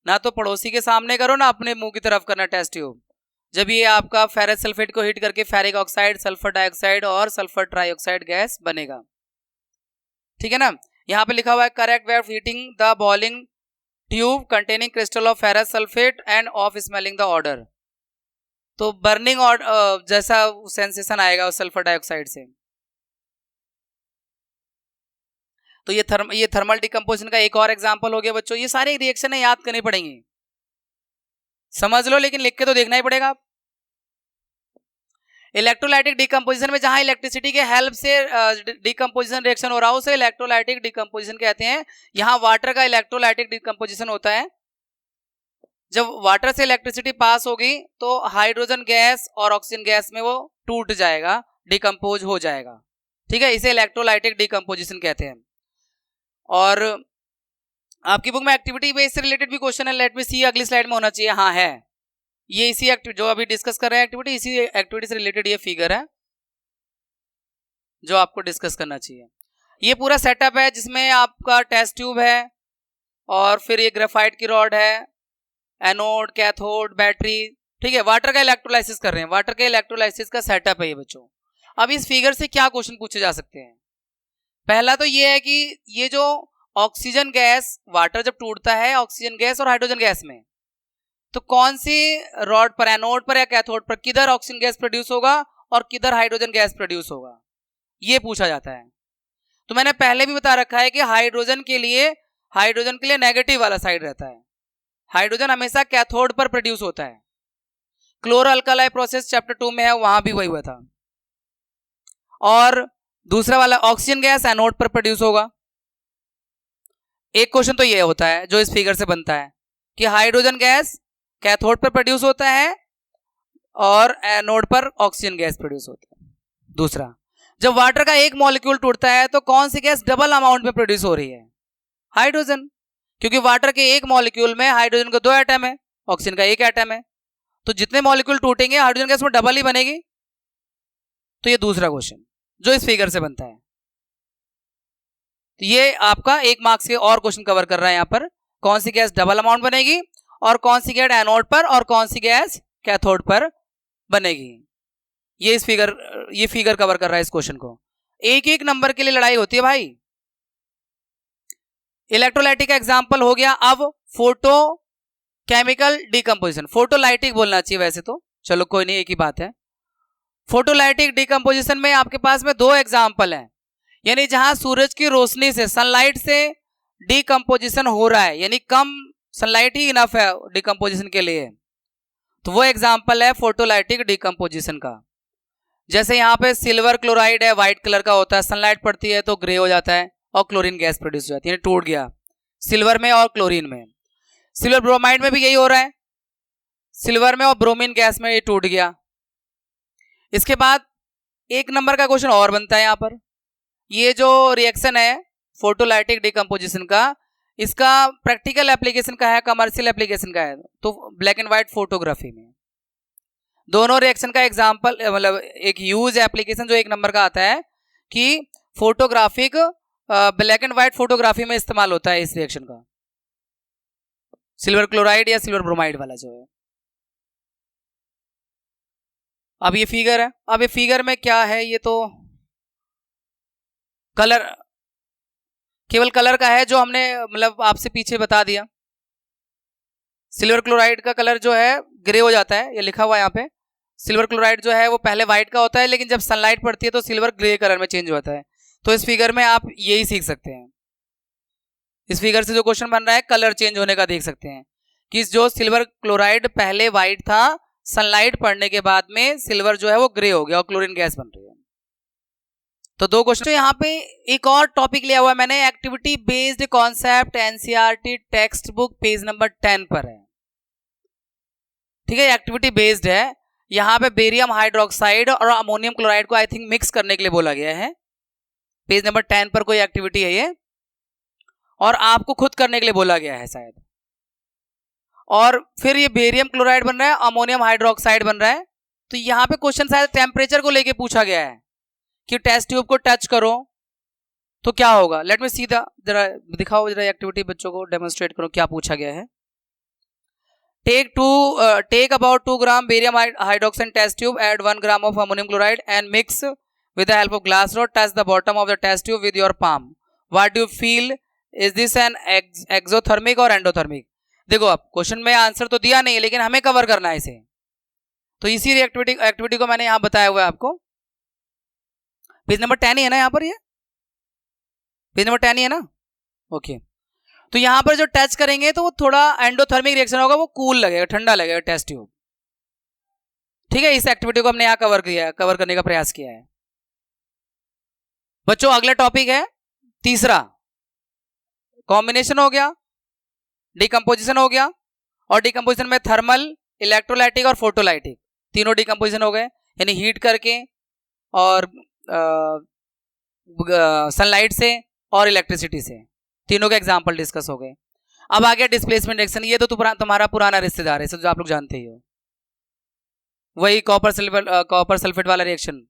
ना तो पड़ोसी के सामने करो ना अपने मुंह की तरफ करना टेस्ट ट्यूब। जब ये आपका फेरस सल्फेट को हीट करके फेरिक ऑक्साइड, सल्फर डाइऑक्साइड और सल्फर ट्राइऑक्साइड गैस बनेगा, ठीक है ना। यहाँ पे लिखा हुआ है correct way of heating the boiling tube containing crystal of ferrous sulphate end of smelling the order, तो बर्निंग और जैसा सेंसेशन आएगा उस सल्फर डाइऑक्साइड से। तो ये थर्मल डिकम्पोजिशन का एक और एग्जांपल हो गया बच्चों। ये सारे रिएक्शन है, याद करनी पड़ेंगी, समझ लो, लेकिन लिख के तो देखना ही पड़ेगा। इलेक्ट्रोलाइटिक डिकम्पोजिशन में जहां इलेक्ट्रिसिटी के हेल्प से डिकम्पोजिशन रिएक्शन हो रहा हो उसे इलेक्ट्रोलाइटिक डिकम्पोजिशन कहते हैं। यहाँ वाटर का इलेक्ट्रोलाइटिक डिकम्पोजिशन होता है, जब वाटर से इलेक्ट्रिसिटी पास होगी तो हाइड्रोजन गैस और ऑक्सीजन गैस में वो टूट जाएगा, डिकम्पोज हो जाएगा, ठीक है, इसे इलेक्ट्रोलाइटिक डिकम्पोजिशन कहते हैं। और आपकी बुक में एक्टिविटी बेस से रिलेटेड भी क्वेश्चन है, लेट मी सी, अगली स्लाइड में होना चाहिए, हाँ है, ये इसी जो अभी डिस्कस कर रहे हैं एक्टिविटी, इसी एक्टिविटी से रिलेटेड ये फिगर है जो आपको डिस्कस करना चाहिए। ये पूरा सेटअप है जिसमें आपका टेस्ट ट्यूब है और फिर ये ग्रेफाइट की रॉड है, एनोड, कैथोड, बैटरी, ठीक है, वाटर का इलेक्ट्रोलाइसिस कर रहे हैं, वाटर के इलेक्ट्रोलाइसिस का सेटअप है ये बच्चों। अब इस फिगर से क्या क्वेश्चन पूछे जा सकते हैं? पहला तो ये है कि ये जो ऑक्सीजन गैस, वाटर जब टूटता है ऑक्सीजन गैस और हाइड्रोजन गैस में, तो कौन सी रॉड पर, एनोड पर या कैथोड पर, किधर ऑक्सीजन गैस प्रोड्यूस होगा और किधर हाइड्रोजन गैस प्रोड्यूस होगा, ये पूछा जाता है। तो मैंने पहले भी बता रखा है कि हाइड्रोजन के लिए नेगेटिव वाला साइड रहता है, हाइड्रोजन हमेशा कैथोड पर प्रोड्यूस होता है। क्लोरो अल्कलाई प्रोसेस चैप्टर 2 में है, वहां भी वही हुआ था। और दूसरा वाला ऑक्सीजन गैस एनोड पर प्रोड्यूस होगा। एक क्वेश्चन तो ये होता है जो इस फिगर से बनता है कि हाइड्रोजन गैस कैथोड पर प्रोड्यूस होता है और एनोड पर ऑक्सीजन गैस प्रोड्यूस होता है। दूसरा, जब वाटर का एक मॉलिक्यूल टूटता है तो कौन सी गैस डबल अमाउंट में प्रोड्यूस हो रही है? हाइड्रोजन, क्योंकि वाटर के एक मॉलिक्यूल में हाइड्रोजन का 2 एटम है, ऑक्सीजन का 1 एटम है, तो जितने मॉलिक्यूल टूटेंगे हाइड्रोजन गैस में डबल ही बनेगी। तो ये दूसरा क्वेश्चन जो इस फिगर से बनता है। तो ये आपका 1 मार्क्स के और क्वेश्चन कवर कर रहा है यहाँ पर, कौन सी गैस डबल अमाउंट बनेगी और कौन सी गैस एनोड पर और कौन सी गैस कैथोड पर बनेगी। ये फिगर कवर कर रहा है इस क्वेश्चन को। एक एक नंबर के लिए लड़ाई होती है भाई। इलेक्ट्रोलाइटिक का एग्जांपल हो गया। अब फोटो केमिकल डिकम्पोजिशन, फोटोलाइटिक बोलना चाहिए वैसे तो, चलो कोई नहीं, एक ही बात है। फोटोलाइटिक डिकम्पोजिशन में आपके पास में 2 एग्जांपल हैं, यानी जहां सूरज की रोशनी से, सनलाइट से डिकम्पोजिशन हो रहा है, यानी कम सनलाइट ही इनफ है डिकम्पोजिशन के लिए, तो वो एग्जांपल है फोटोलाइटिक डिकम्पोजिशन का। जैसे यहाँ पे सिल्वर क्लोराइड है, व्हाइट कलर का होता है, सनलाइट पड़ती है तो ग्रे हो जाता है और क्लोरीन गैस प्रोड्यूस हो जाती है, टूट गया सिल्वर में और क्लोरीन में। सिल्वर ब्रोमाइड में भी यही हो रहा है, सिल्वर में और ब्रोमीन गैस में ये टूट गया। इसके बाद 1 नंबर का क्वेश्चन और बनता है यहाँ पर, ये जो रिएक्शन है फोटोलाइटिक डिकम्पोजिशन का, इसका प्रैक्टिकल एप्लीकेशन का है, कमर्शियल एप्लीकेशन का है, तो ब्लैक एंड व्हाइट फोटोग्राफी में। दोनों रिएक्शन का एग्जांपल मतलब एक यूज एप्लीकेशन जो 1 नंबर का आता है कि photographic black and white photography में इस्तेमाल होता है इस रिएक्शन का, सिल्वर क्लोराइड या सिल्वर ब्रोमाइड वाला जो है। अब ये फिगर है, अब ये फिगर में क्या है, ये तो कलर, केवल कलर का है जो हमने मतलब आपसे पीछे बता दिया। सिल्वर क्लोराइड का कलर जो है ग्रे हो जाता है, ये लिखा हुआ है यहाँ पे। सिल्वर क्लोराइड जो है वो पहले व्हाइट का होता है, लेकिन जब सनलाइट पड़ती है तो सिल्वर ग्रे कलर में चेंज होता है। तो इस फिगर में आप यही सीख सकते हैं। इस फिगर से जो क्वेश्चन बन रहा है कलर चेंज होने का देख सकते हैं कि जो सिल्वर क्लोराइड पहले व्हाइट था, सनलाइट पड़ने के बाद में सिल्वर जो है वो ग्रे हो गया और क्लोरीन गैस बन रही है। तो 2 क्वेश्चन। तो यहाँ पे एक और टॉपिक लिया हुआ है मैंने, activity based concept NCERT text book page number 10 पर है। ठीक है, एक्टिविटी बेस्ड है। यहाँ पे बेरियम हाइड्रोक्साइड और अमोनियम क्लोराइड को आई थिंक मिक्स करने के लिए बोला गया है। पेज नंबर 10 पर कोई एक्टिविटी है ये, और आपको खुद करने के लिए बोला गया है शायद। और फिर ये बेरियम क्लोराइड बन रहा है, अमोनियम हाइड्रोक्साइड बन रहा है। तो यहाँ पे क्वेश्चन शायद टेम्परेचर को लेके पूछा गया है कि टेस्ट ट्यूब को टच करो तो क्या होगा। लेट मी सी द, जरा दिखाओ जरा एक्टिविटी, बच्चों को डेमोन्स्ट्रेट करो क्या पूछा गया है। Take about 2 gram barium hydroxide test tube, add 1 gram of ammonium chloride and mix with the help of glass rod. Touch the bottom of the test tube with your palm. What do you feel? Is this an exothermic or endothermic? देखो, अब क्वेश्चन में आंसर तो दिया नहीं है, लेकिन हमें कवर करना है इसे। तो इसी एक्टिविटी को मैंने यहाँ बताया हुआ है आपको। पेज नंबर 10 ही है ना, यहाँ पर ये पेज नंबर 10 ही है ना। ओके, तो यहां पर जो टच करेंगे तो वो थोड़ा एंडोथर्मिक रिएक्शन होगा, वो कूल लगेगा, ठंडा लगेगा टेस्ट ट्यूब। ठीक है, इस एक्टिविटी को हमने यहां कवर करने का प्रयास किया है। बच्चों अगला टॉपिक है तीसरा, कॉम्बिनेशन हो गया, डिकम्पोजिशन हो गया, और डिकम्पोजिशन में थर्मल, इलेक्ट्रोलाइटिक और फोटोलाइटिक तीनों डिकम्पोजिशन हो गए, यानी हीट करके और सनलाइट से और इलेक्ट्रिसिटी से, तीनों के एग्जाम्पल डिस्कस हो गए। अब आ गया डिस्प्लेसमेंट रिएक्शन। ये तो तुम्हारा पुराना रिश्तेदार है, जो आप लोग जानते ही हो, वही कॉपर सल्फेट वाला रिएक्शन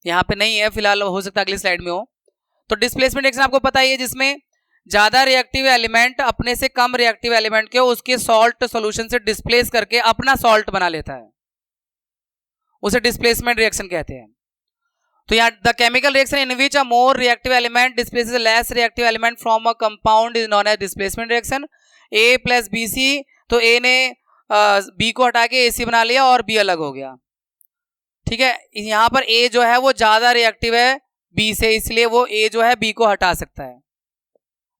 यहाँ पे नहीं है फिलहाल, हो सकता है अगली स्लाइड में हो। तो डिस्प्लेसमेंट रिएक्शन आपको पता ही है, जिसमें ज्यादा रिएक्टिव एलिमेंट अपने से कम रिएक्टिव एलिमेंट के उसके सॉल्ट सॉल्यूशन से डिस्प्लेस करके अपना सॉल्ट बना लेता है, उसे डिस्प्लेसमेंट रिएक्शन कहते हैं। तो यहाँ the chemical reaction in which a more reactive element displaces less reactive element from a compound is known as displacement reaction. A plus B C, तो ए ने बी को हटा के ए सी बना लिया और बी अलग हो गया। ठीक है, यहाँ पर ए जो है वो ज्यादा रिएक्टिव है बी से, इसलिए वो ए जो है बी को हटा सकता है।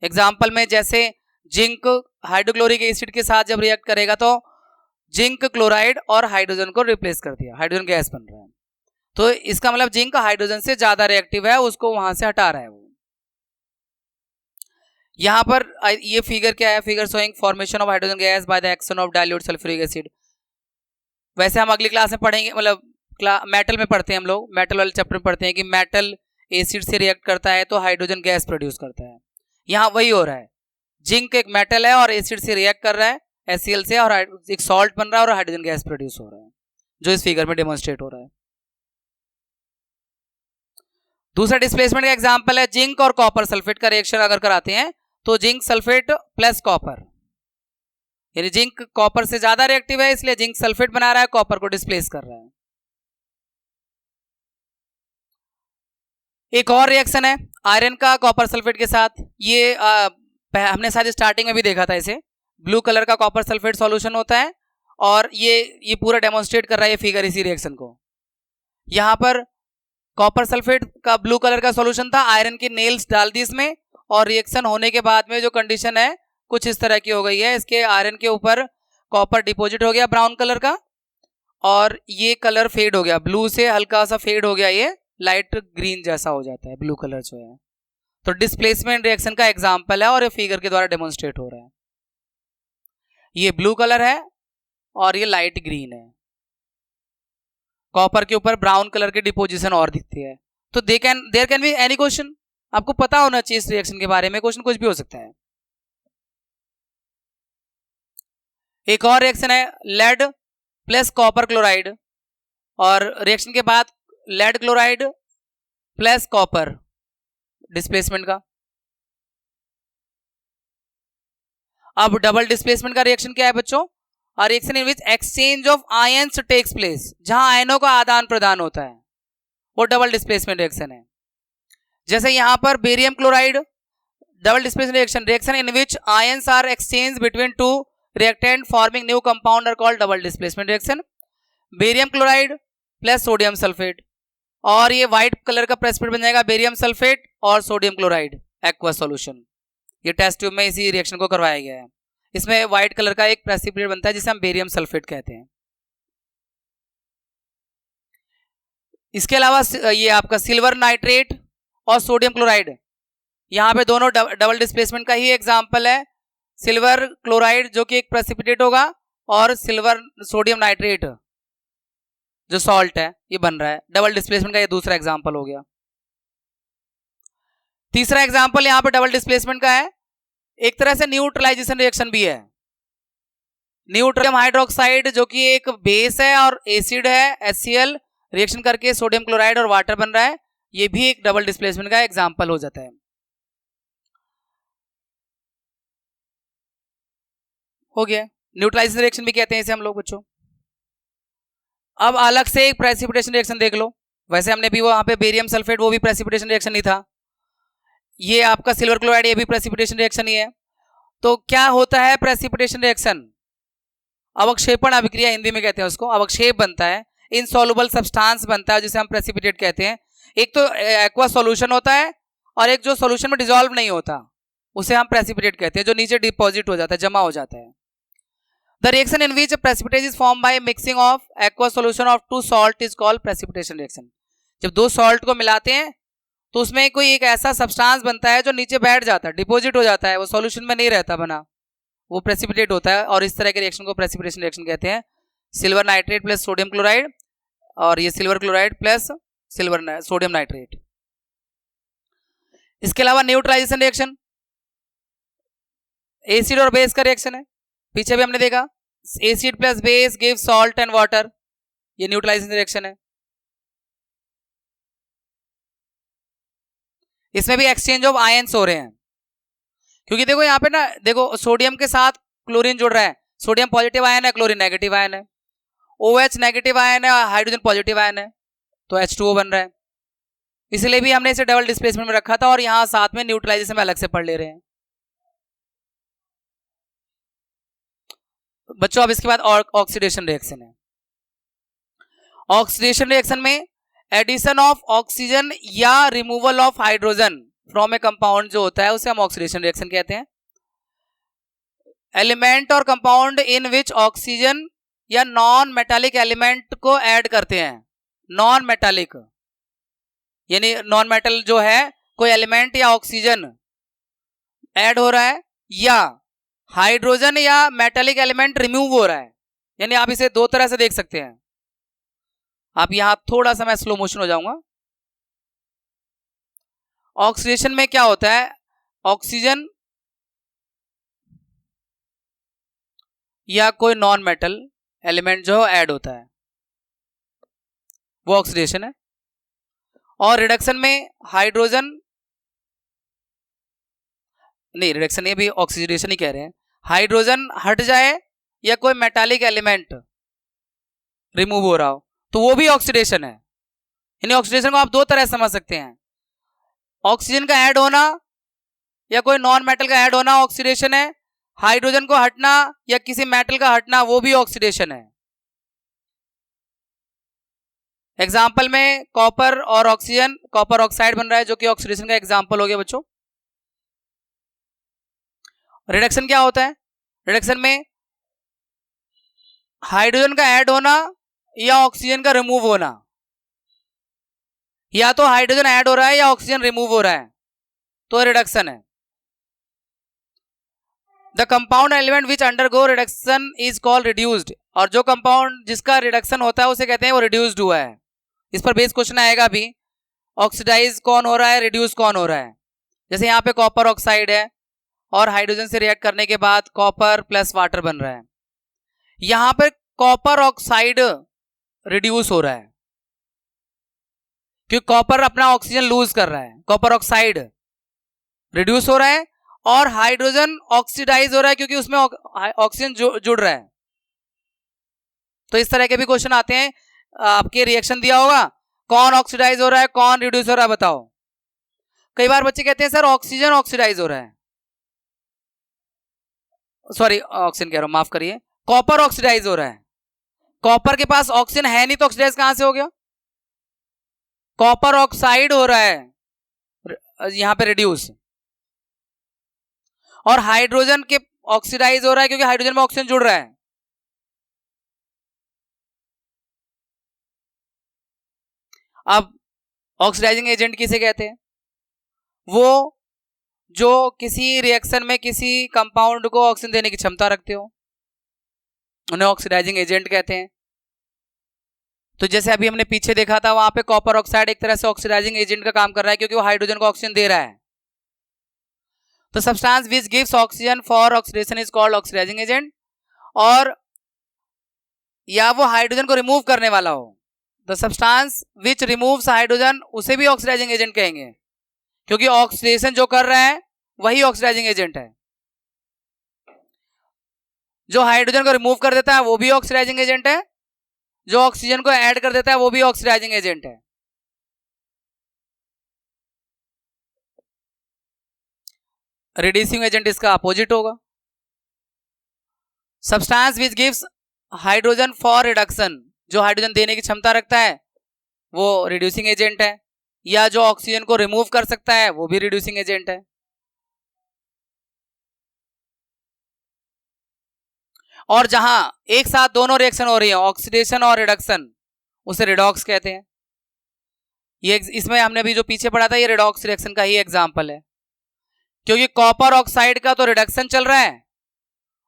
एग्जाम्पल में जैसे जिंक हाइड्रोक्लोरिक एसिड के साथ जब रिएक्ट करेगा तो जिंक क्लोराइड और हाइड्रोजन को रिप्लेस कर दिया, हाइड्रोजन गैस बन रहा है। तो इसका मतलब जिंक हाइड्रोजन से ज्यादा रिएक्टिव है, उसको वहां से हटा रहा है वो। यहां पर ये फिगर क्या है, figure showing formation of hydrogen gas by the action of dilute sulphuric acid. वैसे हम अगली क्लास में पढ़ेंगे, मतलब मेटल में पढ़ते हैं हम लोग, मेटल वाले चैप्टर में पढ़ते हैं कि मेटल एसिड से रिएक्ट करता है तो हाइड्रोजन गैस प्रोड्यूस करता है। यहाँ वही हो रहा है, जिंक एक मेटल है और एसिड से रिएक्ट कर रहा है HCl से, और एक सॉल्ट बन रहा है और हाइड्रोजन गैस प्रोड्यूस हो रहा है, जो इस फिगर में डेमोन्स्ट्रेट हो रहा है। दूसरा डिस्प्लेसमेंट का एग्जांपल है जिंक और कॉपर सल्फेट का रिएक्शन अगर कराते हैं तो जिंक सल्फेट प्लस कॉपर, यानी जिंक कॉपर से ज्यादा रिएक्टिव है इसलिए जिंक सल्फेट बना रहा है, कॉपर को डिस्प्लेस कर रहा है। एक और रिएक्शन है आयरन का कॉपर सल्फेट के साथ, ये हमने शायद स्टार्टिंग में भी देखा था इसे। ब्लू कलर का कॉपर सल्फेट सॉल्यूशन होता है और ये पूरा डेमोन्स्ट्रेट कर रहा है ये फिगर इसी रिएक्शन को। यहां पर कॉपर सल्फेट का ब्लू कलर का सॉल्यूशन था, आयरन की नेल्स डाल दी इसमें, और रिएक्शन होने के बाद में जो कंडीशन है कुछ इस तरह की हो गई है, इसके आयरन के ऊपर कॉपर डिपॉजिट हो गया ब्राउन कलर का, और ये कलर फेड हो गया, ब्लू से हल्का सा फेड हो गया, ये लाइट ग्रीन जैसा हो जाता है ब्लू कलर जो है। तो डिस्प्लेसमेंट रिएक्शन का एग्जांपल है और ये फिगर के द्वारा डेमोन्स्ट्रेट हो रहा है। ये ब्लू कलर है और ये लाइट ग्रीन है, कॉपर के ऊपर ब्राउन कलर की डिपोजिशन और दिखती है। तो there can be any question, आपको पता होना चाहिए इस रिएक्शन के बारे में, क्वेश्चन कुछ भी हो सकता है। एक और रिएक्शन है लेड प्लस कॉपर क्लोराइड, और रिएक्शन के बाद lead chloride plus copper displacement का। अब डबल डिस्प्लेसमेंट का रिएक्शन क्या है बच्चों? A reaction in which exchange of ions takes place, जहां आयनों का आदान प्रदान होता है, वो डबल डिस्प्लेसमेंट रिएक्शन है। जैसे यहां पर barium chloride, double displacement reaction, reaction in which ions are exchange between two reactant forming new compound are called double displacement reaction. Barium chloride plus sodium sulphate, और ये व्हाइट कलर का प्रेसिपिटेट बन जाएगा बेरियम सल्फेट और सोडियम क्लोराइड एक्वा सॉल्यूशन। ये टेस्ट ट्यूब में इसी रिएक्शन को करवाया गया है। इसमें व्हाइट कलर का एक प्रेसिपिटेट बनता है जिसे हम बेरियम सल्फेट कहते हैं। इसके अलावा ये आपका सिल्वर नाइट्रेट और सोडियम क्लोराइड, यहाँ पे दोनों डबल डिस्प्लेसमेंट का ही एग्जाम्पल है। सिल्वर क्लोराइड जो कि एक प्रेसिपिटेट होगा, और सिल्वर सोडियम नाइट्रेट जो सॉल्ट है ये बन रहा है। डबल डिस्प्लेसमेंट का ये दूसरा एग्जाम्पल हो गया। तीसरा एग्जाम्पल यहाँ पे डबल डिस्प्लेसमेंट का है, एक तरह से न्यूट्रलाइजेशन रिएक्शन भी है। न्यूट्रियम हाइड्रोक्साइड जो कि एक बेस है और एसिड है HCl, रिएक्शन करके सोडियम क्लोराइड और वाटर बन रहा है, ये भी एक डबल डिस्प्लेसमेंट का एग्जाम्पल हो जाता है। हो गया, न्यूट्रलाइजेशन रिएक्शन भी कहते हैं इसे हम लोग बच्चों। अब अलग से एक प्रेसिपिटेशन रिएक्शन देख लो। वैसे हमने भी वहां पे बेरियम सल्फेट, वो भी प्रेसिपिटेशन रिएक्शन ही था। ये आपका सिल्वर क्लोराइड, ये भी प्रेसिपिटेशन रिएक्शन ही है। तो क्या होता है प्रेसिपिटेशन रिएक्शन? अवक्षेपण अभिक्रिया हिंदी में कहते हैं उसको। अवक्षेप बनता है, इनसॉल्युबल सब्सटेंस बनता है जिसे हम प्रेसिपिटेट कहते हैं। एक तो एक्वा सॉल्यूशन होता है, और एक जो सॉल्यूशन में डिसॉल्व नहीं होता उसे हम प्रेसिपिटेट कहते हैं, जो नीचे डिपॉजिट हो जाता है, जमा हो जाता है। The reaction in which precipitate is formed by mixing of aqueous solution of two salt is called precipitation reaction। जब दो सॉल्ट को मिलाते हैं तो उसमें कोई एक ऐसा सब्सटेंस बनता है जो नीचे बैठ जाता है, डिपॉजिट हो जाता है, वो सॉल्यूशन में नहीं रहता बना, वो प्रेसिपिटेट होता है। और इस तरह के रिएक्शन को प्रेसिपिटेशन रिएक्शन कहते हैं। Silver nitrate plus sodium chloride, और ये silver chloride plus silver sodium nitrate. इसके अलावा न्यूट्रलाइजेशन रिएक्शन एसिड और बेस का रिएक्शन है। पीछे भी हमने देखा acid plus base give salt and water, ये न्यूट्रलाइजेशन रिएक्शन है। इसमें भी एक्सचेंज ऑफ आयंस हो रहे हैं, क्योंकि देखो यहाँ पे ना, देखो सोडियम के साथ क्लोरीन जुड़ रहा है, सोडियम पॉजिटिव आयन है, क्लोरीन नेगेटिव आयन है, OH नेगेटिव आयन है, हाइड्रोजन पॉजिटिव आयन है, तो H2O बन रहा है। इसलिए भी हमने इसे डबल डिस्प्लेसमेंट में रखा था, और यहाँ साथ में न्यूट्रलाइजेशन में अलग से पढ़ ले रहे हैं बच्चों। अब इसके बाद ऑक्सीडेशन रिएक्शन है। ऑक्सीडेशन रिएक्शन में एडिशन ऑफ ऑक्सीजन या removal of hydrogen from A compound जो होता है उसे हम ऑक्सीडेशन रिएक्शन कहते हैं। एलिमेंट और कंपाउंड इन विच ऑक्सीजन या नॉन मेटालिक एलिमेंट को ऐड करते हैं। नॉन मेटालिक यानी नॉन मेटल जो है, कोई एलिमेंट या ऑक्सीजन ऐड हो रहा है, या हाइड्रोजन या मेटालिक एलिमेंट रिमूव हो रहा है। यानी आप इसे दो तरह से देख सकते हैं। आप यहां थोड़ा सा मैं स्लो मोशन हो जाऊंगा। ऑक्सीडेशन में क्या होता है, ऑक्सीजन या कोई नॉन मेटल एलिमेंट जो ऐड होता है, वो ऑक्सीडेशन है। और रिडक्शन में हाइड्रोजन नहीं, रिडक्शन ये भी ऑक्सीडेशन ही कह रहे हैं। हाइड्रोजन हट जाए या कोई मेटालिक एलिमेंट रिमूव हो रहा हो, तो वो भी ऑक्सीडेशन है। यानी ऑक्सीडेशन को आप दो तरह से समझ सकते हैं। ऑक्सीजन का ऐड होना या कोई नॉन मेटल का ऐड होना ऑक्सीडेशन है। हाइड्रोजन को हटना या किसी मेटल का हटना, वो भी ऑक्सीडेशन है। एग्जाम्पल में कॉपर और ऑक्सीजन, कॉपर ऑक्साइड बन रहा है जो कि ऑक्सीडेशन का एग्जाम्पल हो गया बच्चों। रिडक्शन क्या होता है, रिडक्शन में हाइड्रोजन का ऐड होना या ऑक्सीजन का रिमूव होना, या तो हाइड्रोजन ऐड हो रहा है या ऑक्सीजन रिमूव हो रहा है, तो रिडक्शन है। The compound element which undergo reduction is called reduced, और जो कंपाउंड जिसका रिडक्शन होता है उसे कहते हैं वो रिड्यूस्ड हुआ है। इस पर बेस क्वेश्चन आएगा भी, ऑक्सीडाइज कौन हो रहा है, रिड्यूस कौन हो रहा है। जैसे यहाँ पे कॉपर ऑक्साइड है और हाइड्रोजन से रिएक्ट करने के बाद कॉपर प्लस वाटर बन रहा है। यहाँ पर कॉपर ऑक्साइड रिड्यूस हो रहा है, क्योंकि कॉपर अपना ऑक्सीजन लूज कर रहा है, कॉपर ऑक्साइड रिड्यूस हो रहा है, और हाइड्रोजन ऑक्सीडाइज हो रहा है क्योंकि उसमें ऑक्सीजन जुड़ रहा है। तो इस तरह के भी क्वेश्चन आते हैं, आपके रिएक्शन दिया होगा, कौन ऑक्सीडाइज हो रहा है, कौन रिड्यूस हो रहा है, बताओ। कई बार बच्चे कहते हैं सर ऑक्सीजन ऑक्सीडाइज हो रहा है, सॉरी ऑक्सीजन कह रहा हूं, माफ करिए, कॉपर ऑक्सीडाइज हो रहा है। कॉपर के पास ऑक्सीजन है नहीं तो ऑक्सीडाइज कहां से हो गया? कॉपर ऑक्साइड हो रहा है, यहां पे रिड्यूस, और हाइड्रोजन के ऑक्सीडाइज हो रहा है क्योंकि हाइड्रोजन में ऑक्सीजन जुड़ रहा है। अब ऑक्सीडाइजिंग एजेंट किसे कहते हैं? वो जो किसी रिएक्शन में किसी कंपाउंड को ऑक्सीजन देने की क्षमता रखते हो, उन्हें ऑक्सीडाइजिंग एजेंट कहते हैं। तो जैसे अभी हमने पीछे देखा था, वहां पे कॉपर ऑक्साइड एक तरह से ऑक्सीडाइजिंग एजेंट का काम कर रहा है क्योंकि वो हाइड्रोजन को ऑक्सीजन दे रहा है। तो substance which gives oxygen for oxidation is called oxidising agent, और या वो हाइड्रोजन को रिमूव करने वाला हो, the substance which removes hydrogen, उसे भी ऑक्सीडाइजिंग एजेंट कहेंगे क्योंकि ऑक्सीडेशन जो कर रहा है वही ऑक्सीडाइजिंग एजेंट है। जो हाइड्रोजन को रिमूव कर देता है वो भी ऑक्सीडाइजिंग एजेंट है, जो ऑक्सीजन को ऐड कर देता है वो भी ऑक्सीडाइजिंग एजेंट है। रिड्यूसिंग एजेंट इसका अपोजिट होगा। Substance which gives hydrogen for reduction, जो हाइड्रोजन देने की क्षमता रखता है वो रिड्यूसिंग एजेंट है, या जो ऑक्सीजन को रिमूव कर सकता है वो भी रिड्यूसिंग एजेंट है। और जहां एक साथ दोनों रिएक्शन हो रही है, ऑक्सीडेशन और रिडक्शन, उसे रिडॉक्स कहते हैं। ये इसमें हमने भी जो पीछे पढ़ा था ये रिडॉक्स रिएक्शन का ही एग्जांपल है, क्योंकि कॉपर ऑक्साइड का तो रिडक्शन चल रहा है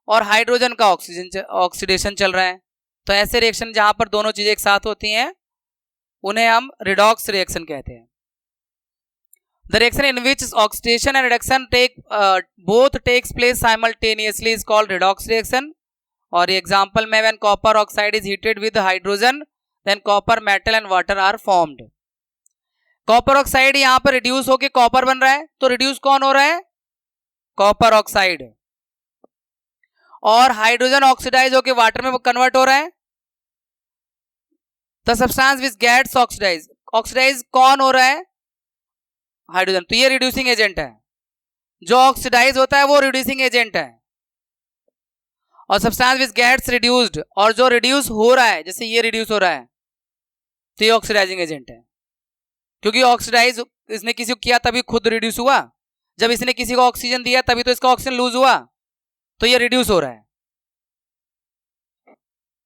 और हाइड्रोजन का ऑक्सीडेशन चल रहा है। तो ऐसे रिएक्शन जहां पर दोनों चीजें एक साथ होती हैं उन्हें हम रिडॉक्स रिएक्शन कहते हैं। The reaction in which oxidation and reduction both takes place simultaneously is called redox reaction. और एग्जांपल में when copper oxide is heated with hydrogen then copper metal and water are formed. Copper oxide यहां पर रिड्यूस होकर कॉपर बन रहा है, तो रिड्यूस कौन हो रहा है? Copper oxide. और हाइड्रोजन ऑक्सीडाइज होकर वाटर में कन्वर्ट हो रहा है, the substance which gets oxidise, oxidise कौन हो रहा है? हाइड्रोजन, तो ये रिड्यूसिंग एजेंट है। जो ऑक्सीडाइज होता है वो रिड्यूसिंग एजेंट है, और सब्सटेंस विच गेट्स रिड्यूस्ड, और जो रिड्यूस हो रहा है, जैसे ये रिड्यूस हो रहा है, तो ये ऑक्सीडाइजिंग एजेंट है, क्योंकि ऑक्सीडाइज इसने किसी को किया तभी खुद रिड्यूस हुआ, जब इसने किसी को ऑक्सीजन दिया तभी तो इसका ऑक्सीजन लूज हुआ, तो ये रिड्यूस हो रहा है।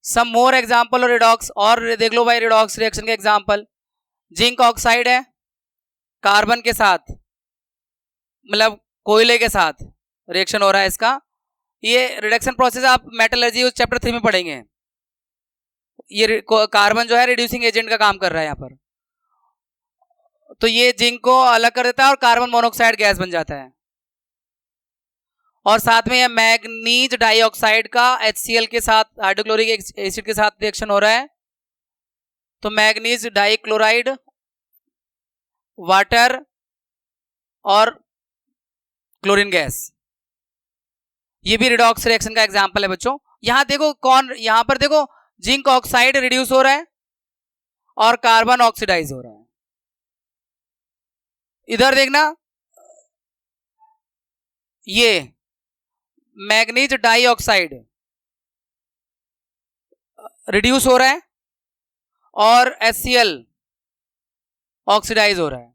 सम मोर एग्जांपल और रिडॉक्स, और देख लो भाई रिडॉक्स रिएक्शन के एग्जांपल। जिंक ऑक्साइड है, कार्बन के साथ, मतलब कोयले के साथ रिएक्शन हो रहा है इसका। ये रिडक्शन प्रोसेस आप मेटलर्जी उस चैप्टर 3 में पढ़ेंगे। ये कार्बन जो है रिड्यूसिंग एजेंट का काम कर रहा है यहाँ पर, तो ये जिंक को अलग कर देता है और कार्बन मोनोऑक्साइड गैस बन जाता है। और साथ में ये मैग्नीज डाइऑक्साइड का HCl के साथ, हाइड्रोक्लोरिक एसिड के साथ रिएक्शन हो रहा है, तो मैग्नीज डाइक्लोराइड, वाटर और क्लोरीन गैस, ये भी रिडॉक्स रिएक्शन का एग्जांपल है बच्चों। यहां देखो कौन, यहां पर देखो जिंक ऑक्साइड रिड्यूस हो रहा है और कार्बन ऑक्सीडाइज हो रहा है। इधर देखना, ये मैग्नीज डाइऑक्साइड रिड्यूस हो रहा है और HCl ऑक्सीडाइज हो रहा है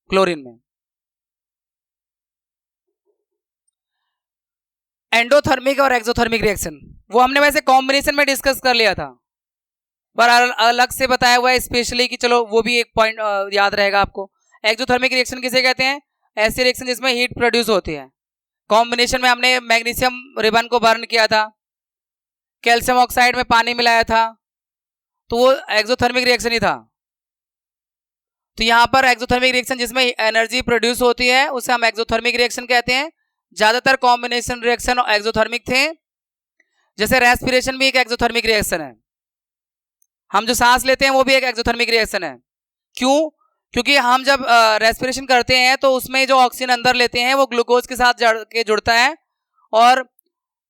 क्लोरीन में। एंडोथर्मिक और एक्सोथर्मिक रिएक्शन वो हमने वैसे कॉम्बिनेशन में डिस्कस कर लिया था, पर अलग से बताया हुआ है स्पेशली कि चलो वो भी एक पॉइंट याद रहेगा आपको। एक्सोथर्मिक रिएक्शन किसे कहते हैं? ऐसी रिएक्शन जिसमें हीट प्रोड्यूस होती है। कॉम्बिनेशन में हमने मैग्नीशियम रिबन को बर्न किया था, कैल्शियम ऑक्साइड में पानी मिलाया था, तो वो एक्सोथर्मिक रिएक्शन ही था। तो यहाँ पर एक्सोथर्मिक रिएक्शन जिसमें एनर्जी प्रोड्यूस होती है उसे हम एक्सोथर्मिक रिएक्शन कहते हैं। ज्यादातर कॉम्बिनेशन रिएक्शन एक्सोथर्मिक थे, जैसे रेस्पिरेशन भी एक एक्सोथर्मिक रिएक्शन है। हम जो सांस लेते हैं वो भी एक एक्सोथर्मिक रिएक्शन है। क्यों? क्योंकि हम जब रेस्पिरेशन करते हैं तो उसमें जो ऑक्सीजन अंदर लेते हैं वो ग्लूकोज के साथ जुड़ता है और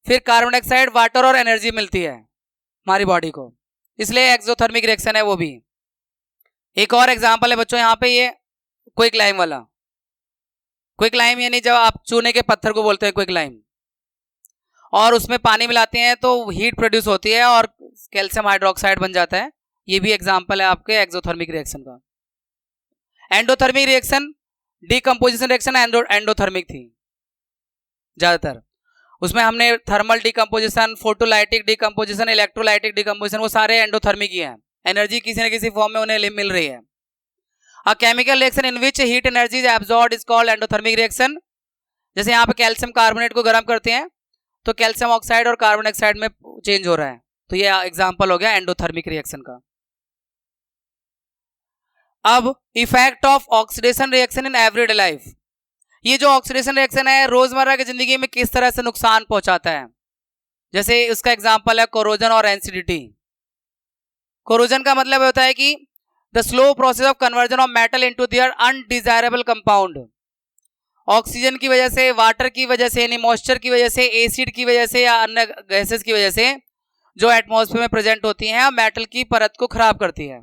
फिर कार्बन डाइऑक्साइड, वाटर और एनर्जी मिलती है हमारी बॉडी को, इसलिए एक्सोथर्मिक रिएक्शन है वो भी। एक और एग्जांपल है बच्चों यहाँ पे, ये क्विक लाइम वाला। क्विक लाइम यानी जब आप चूने के पत्थर को बोलते हैं क्विक लाइम, और उसमें पानी मिलाते हैं तो हीट प्रोड्यूस होती है और कैल्शियम हाइड्रोक्साइड बन जाता है। ये भी एग्जांपल है आपके एक्सोथर्मिक रिएक्शन का। Endothermic reaction, decomposition reaction endothermic थी ज्यादातर। उसमें हमने thermal decomposition, photolytic decomposition, electrolytic decomposition, वो सारे एंडोथर्मिक ही हैं। एनर्जी किसी न किसी फॉर्म में उन्हें मिल रही है। A chemical reaction in which heat energy is absorbed is called endothermic reaction। जैसे यहाँ पे कैल्शियम कार्बोनेट को गर्म करते हैं तो कैल्शियम ऑक्साइड और कार्बन डाइऑक्साइड में चेंज हो रहा है, तो ये एग्जांपल हो गया एंडोथर्मिक रिएक्शन का। अब effect of oxidation reaction in everyday life. ये जो ऑक्सीडेशन रिएक्शन है रोजमर्रा की जिंदगी में किस तरह से नुकसान पहुंचाता है, जैसे उसका एग्जांपल है कोरोजन और एसिडिटी। कोरोजन का मतलब होता है कि the slow process of conversion of metal into their undesirable compound. Oxygen की वजह से, वाटर की वजह से, यानी मॉइस्चर की वजह से, एसिड की वजह से या अन्य गैसेस की वजह से जो एटमॉस्फेयर में प्रेजेंट होती हैं मेटल की परत को खराब करती है,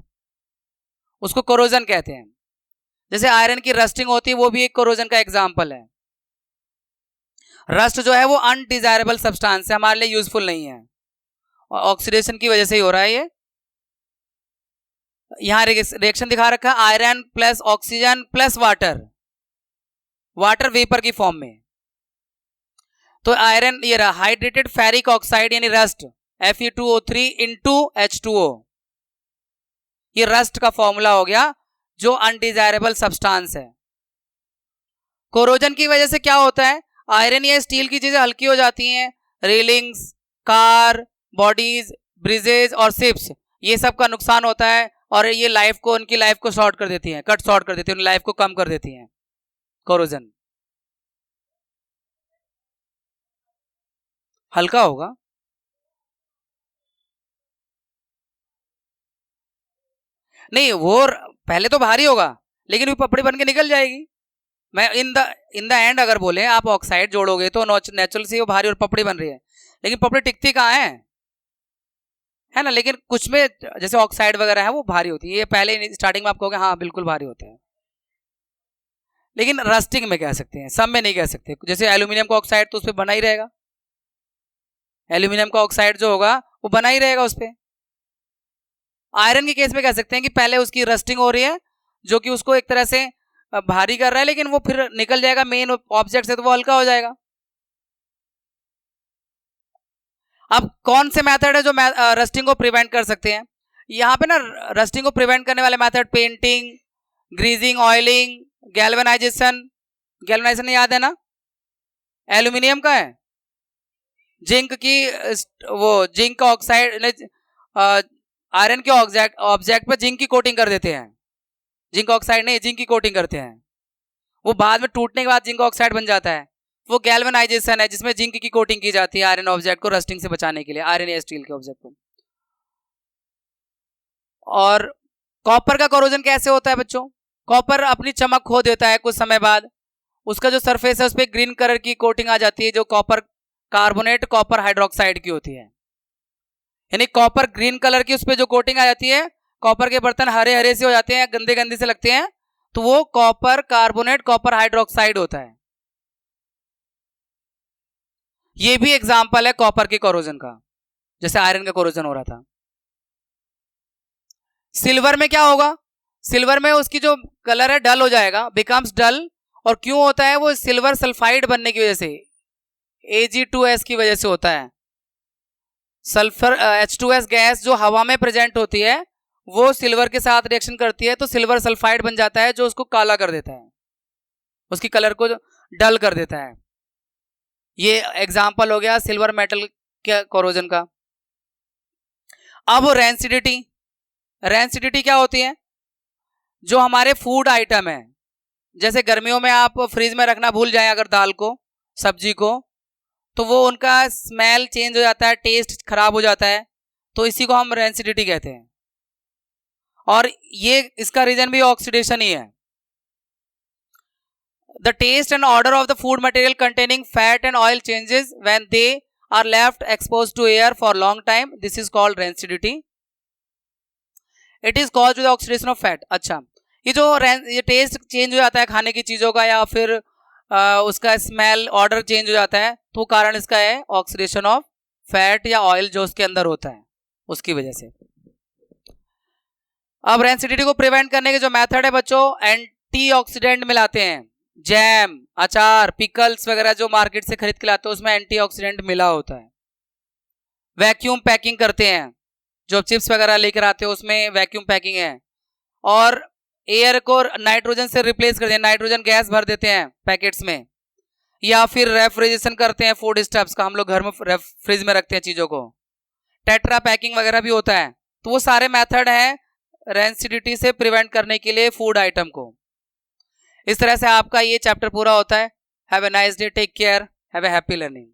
उसको कोरोजन कहते हैं। जैसे आयरन की रस्टिंग होती है वो भी एक कोरोजन का एग्जाम्पल है। रस्ट जो है वो अनडिजायरेबल सब्सटेंस है, हमारे लिए यूजफुल नहीं है, ऑक्सीडेशन की वजह से ही हो रहा है ये। यहां रिएक्शन दिखा रखा है, iron plus oxygen plus water, water vapour की फॉर्म में। तो आयरन ये रहा, हाइड्रेटेड फेरिक ऑक्साइड यानी रस्ट, Fe2O3 इंटू H2O, ये रस्ट का फॉर्मूला हो गया जो अनडिजायरेबल सब्सटेंस है। कोरोजन की वजह से क्या होता है, आयरन या स्टील की चीजें हल्की हो जाती हैं, रेलिंग्स, कार, बॉडीज, ब्रिजेज और शिप्स, ये सब का नुकसान होता है और ये लाइफ को, उनकी लाइफ को शॉर्ट कर देती हैं, कट शॉर्ट कर देती हैं, उनकी लाइफ को कम कर देती हैं कोरोजन। हल्का होगा, नहीं वो पहले तो भारी होगा लेकिन वो पपड़ी बन के निकल जाएगी। मैं इन द एंड अगर बोले आप ऑक्साइड जोड़ोगे तो नेचुरल से वो भारी और पपड़ी बन रही है, लेकिन पपड़ी टिकती कहाँ है ना। लेकिन कुछ में जैसे ऑक्साइड वगैरह है वो भारी होती है, ये पहले स्टार्टिंग में आप कहोगे हाँ बिल्कुल भारी होता है, लेकिन रस्टिंग में कह सकते हैं, सब में नहीं कह सकते। जैसे एल्यूमिनियम का ऑक्साइड तो उस पर बना ही रहेगा, एल्यूमिनियम का ऑक्साइड जो होगा वो बना ही रहेगा उस पर। आयरन के केस में कह सकते हैं कि पहले उसकी रस्टिंग हो रही है जो कि उसको एक तरह से भारी कर रहा है, लेकिन वो फिर निकल जाएगा मेन ऑब्जेक्ट से तो वो हल्का हो जाएगा। अब कौन से मेथड है जो रस्टिंग को प्रिवेंट कर सकते हैं, यहाँ पे ना रस्टिंग को प्रिवेंट करने वाले method painting, greasing, oiling, galvanisation. Galvanisation याद है ना, एल्यूमिनियम का है, जिंक की, वो जिंक का ऑक्साइड, आयरन के ऑब्जेक्ट पे जिंक की कोटिंग कर देते हैं, जिंक ऑक्साइड नहीं जिंक की कोटिंग करते हैं, वो बाद में टूटने के बाद जिंक ऑक्साइड बन जाता है, वो गैल्वेनाइजेशन है जिसमें जिंक की कोटिंग की जाती है आयरन ऑब्जेक्ट को रस्टिंग से बचाने के लिए, आयरन या स्टील के ऑब्जेक्ट को। और कॉपर का कोरोजन कैसे होता है बच्चों, कॉपर अपनी चमक खो देता है कुछ समय बाद, उसका जो सरफेस है उस पर ग्रीन कलर की कोटिंग आ जाती है जो कॉपर कार्बोनेट, कॉपर हाइड्रोक्साइड की होती है, यानी कॉपर ग्रीन कलर की उस पर जो कोटिंग आ जाती है, कॉपर के बर्तन हरे हरे से हो जाते हैं, गंदे गंदे से लगते हैं, तो वो कॉपर कार्बोनेट, कॉपर हाइड्रोक्साइड होता है। ये भी एग्जांपल है कॉपर के कोरोजन का, जैसे आयरन का कोरोजन हो रहा था। सिल्वर में क्या होगा, सिल्वर में उसकी जो कलर है डल हो जाएगा, बिकम्स डल, और क्यों होता है, वो सिल्वर सल्फाइड बनने की वजह से, Ag2S की वजह से होता है। सल्फर H2S गैस जो हवा में प्रेजेंट होती है वो सिल्वर के साथ रिएक्शन करती है तो सिल्वर सल्फाइड बन जाता है जो उसको काला कर देता है, उसकी कलर को डल कर देता है। ये एग्जांपल हो गया सिल्वर मेटल के कोरोजन का। अब रेंसिडिटी, रेंसिडिटी क्या होती है, जो हमारे फूड आइटम है, जैसे गर्मियों में आप फ्रिज में रखना भूल जाएं अगर दाल को, सब्जी को, तो वो उनका स्मेल चेंज हो जाता है, टेस्ट खराब हो जाता है, तो इसी को हम रेंसिडिटी कहते हैं। और ये इसका रीजन भी ऑक्सीडेशन ही है। The taste and odour of the food material containing fat and oil changes when they are left expose to air for long time, this is called rancidity. It is caused with oxidation of fat. अच्छा, ये टेस्ट चेंज हो जाता है खाने की चीजों का, या फिर उसका स्मेल ऑर्डर चेंज हो जाता है, तो कारण इसका है ऑक्सीडेशन ऑफ फैट या ऑयल जो उसके अंदर होता है उसकी वजह से। अब रेंसिडिटी को प्रिवेंट करने के जो मेथड है बच्चों, एंटीऑक्सीडेंट मिलाते हैं। जैम, अचार, पिकल्स वगैरह जो मार्केट से खरीद के लाते हैं उसमें एंटीऑक्सीडेंट मिला होता है। वैक्यूम पैकिंग करते हैं, जो चिप्स वगैरह लेकर आते हो उसमें वैक्यूम पैकिंग है। और एयर को नाइट्रोजन से रिप्लेस करते हैं, नाइट्रोजन गैस भर देते हैं पैकेट्स में। या फिर रेफ्रिजरेशन करते हैं फूड स्टफ्स का, हम लोग घर में फ्रिज में रखते हैं चीजों को। टेट्रा पैकिंग वगैरह भी होता है। तो वो सारे मेथड हैं रेंसिडिटी से प्रिवेंट करने के लिए फूड आइटम को। इस तरह से आपका ये चैप्टर पूरा होता है। Have a nice day, take care, have a happy learning.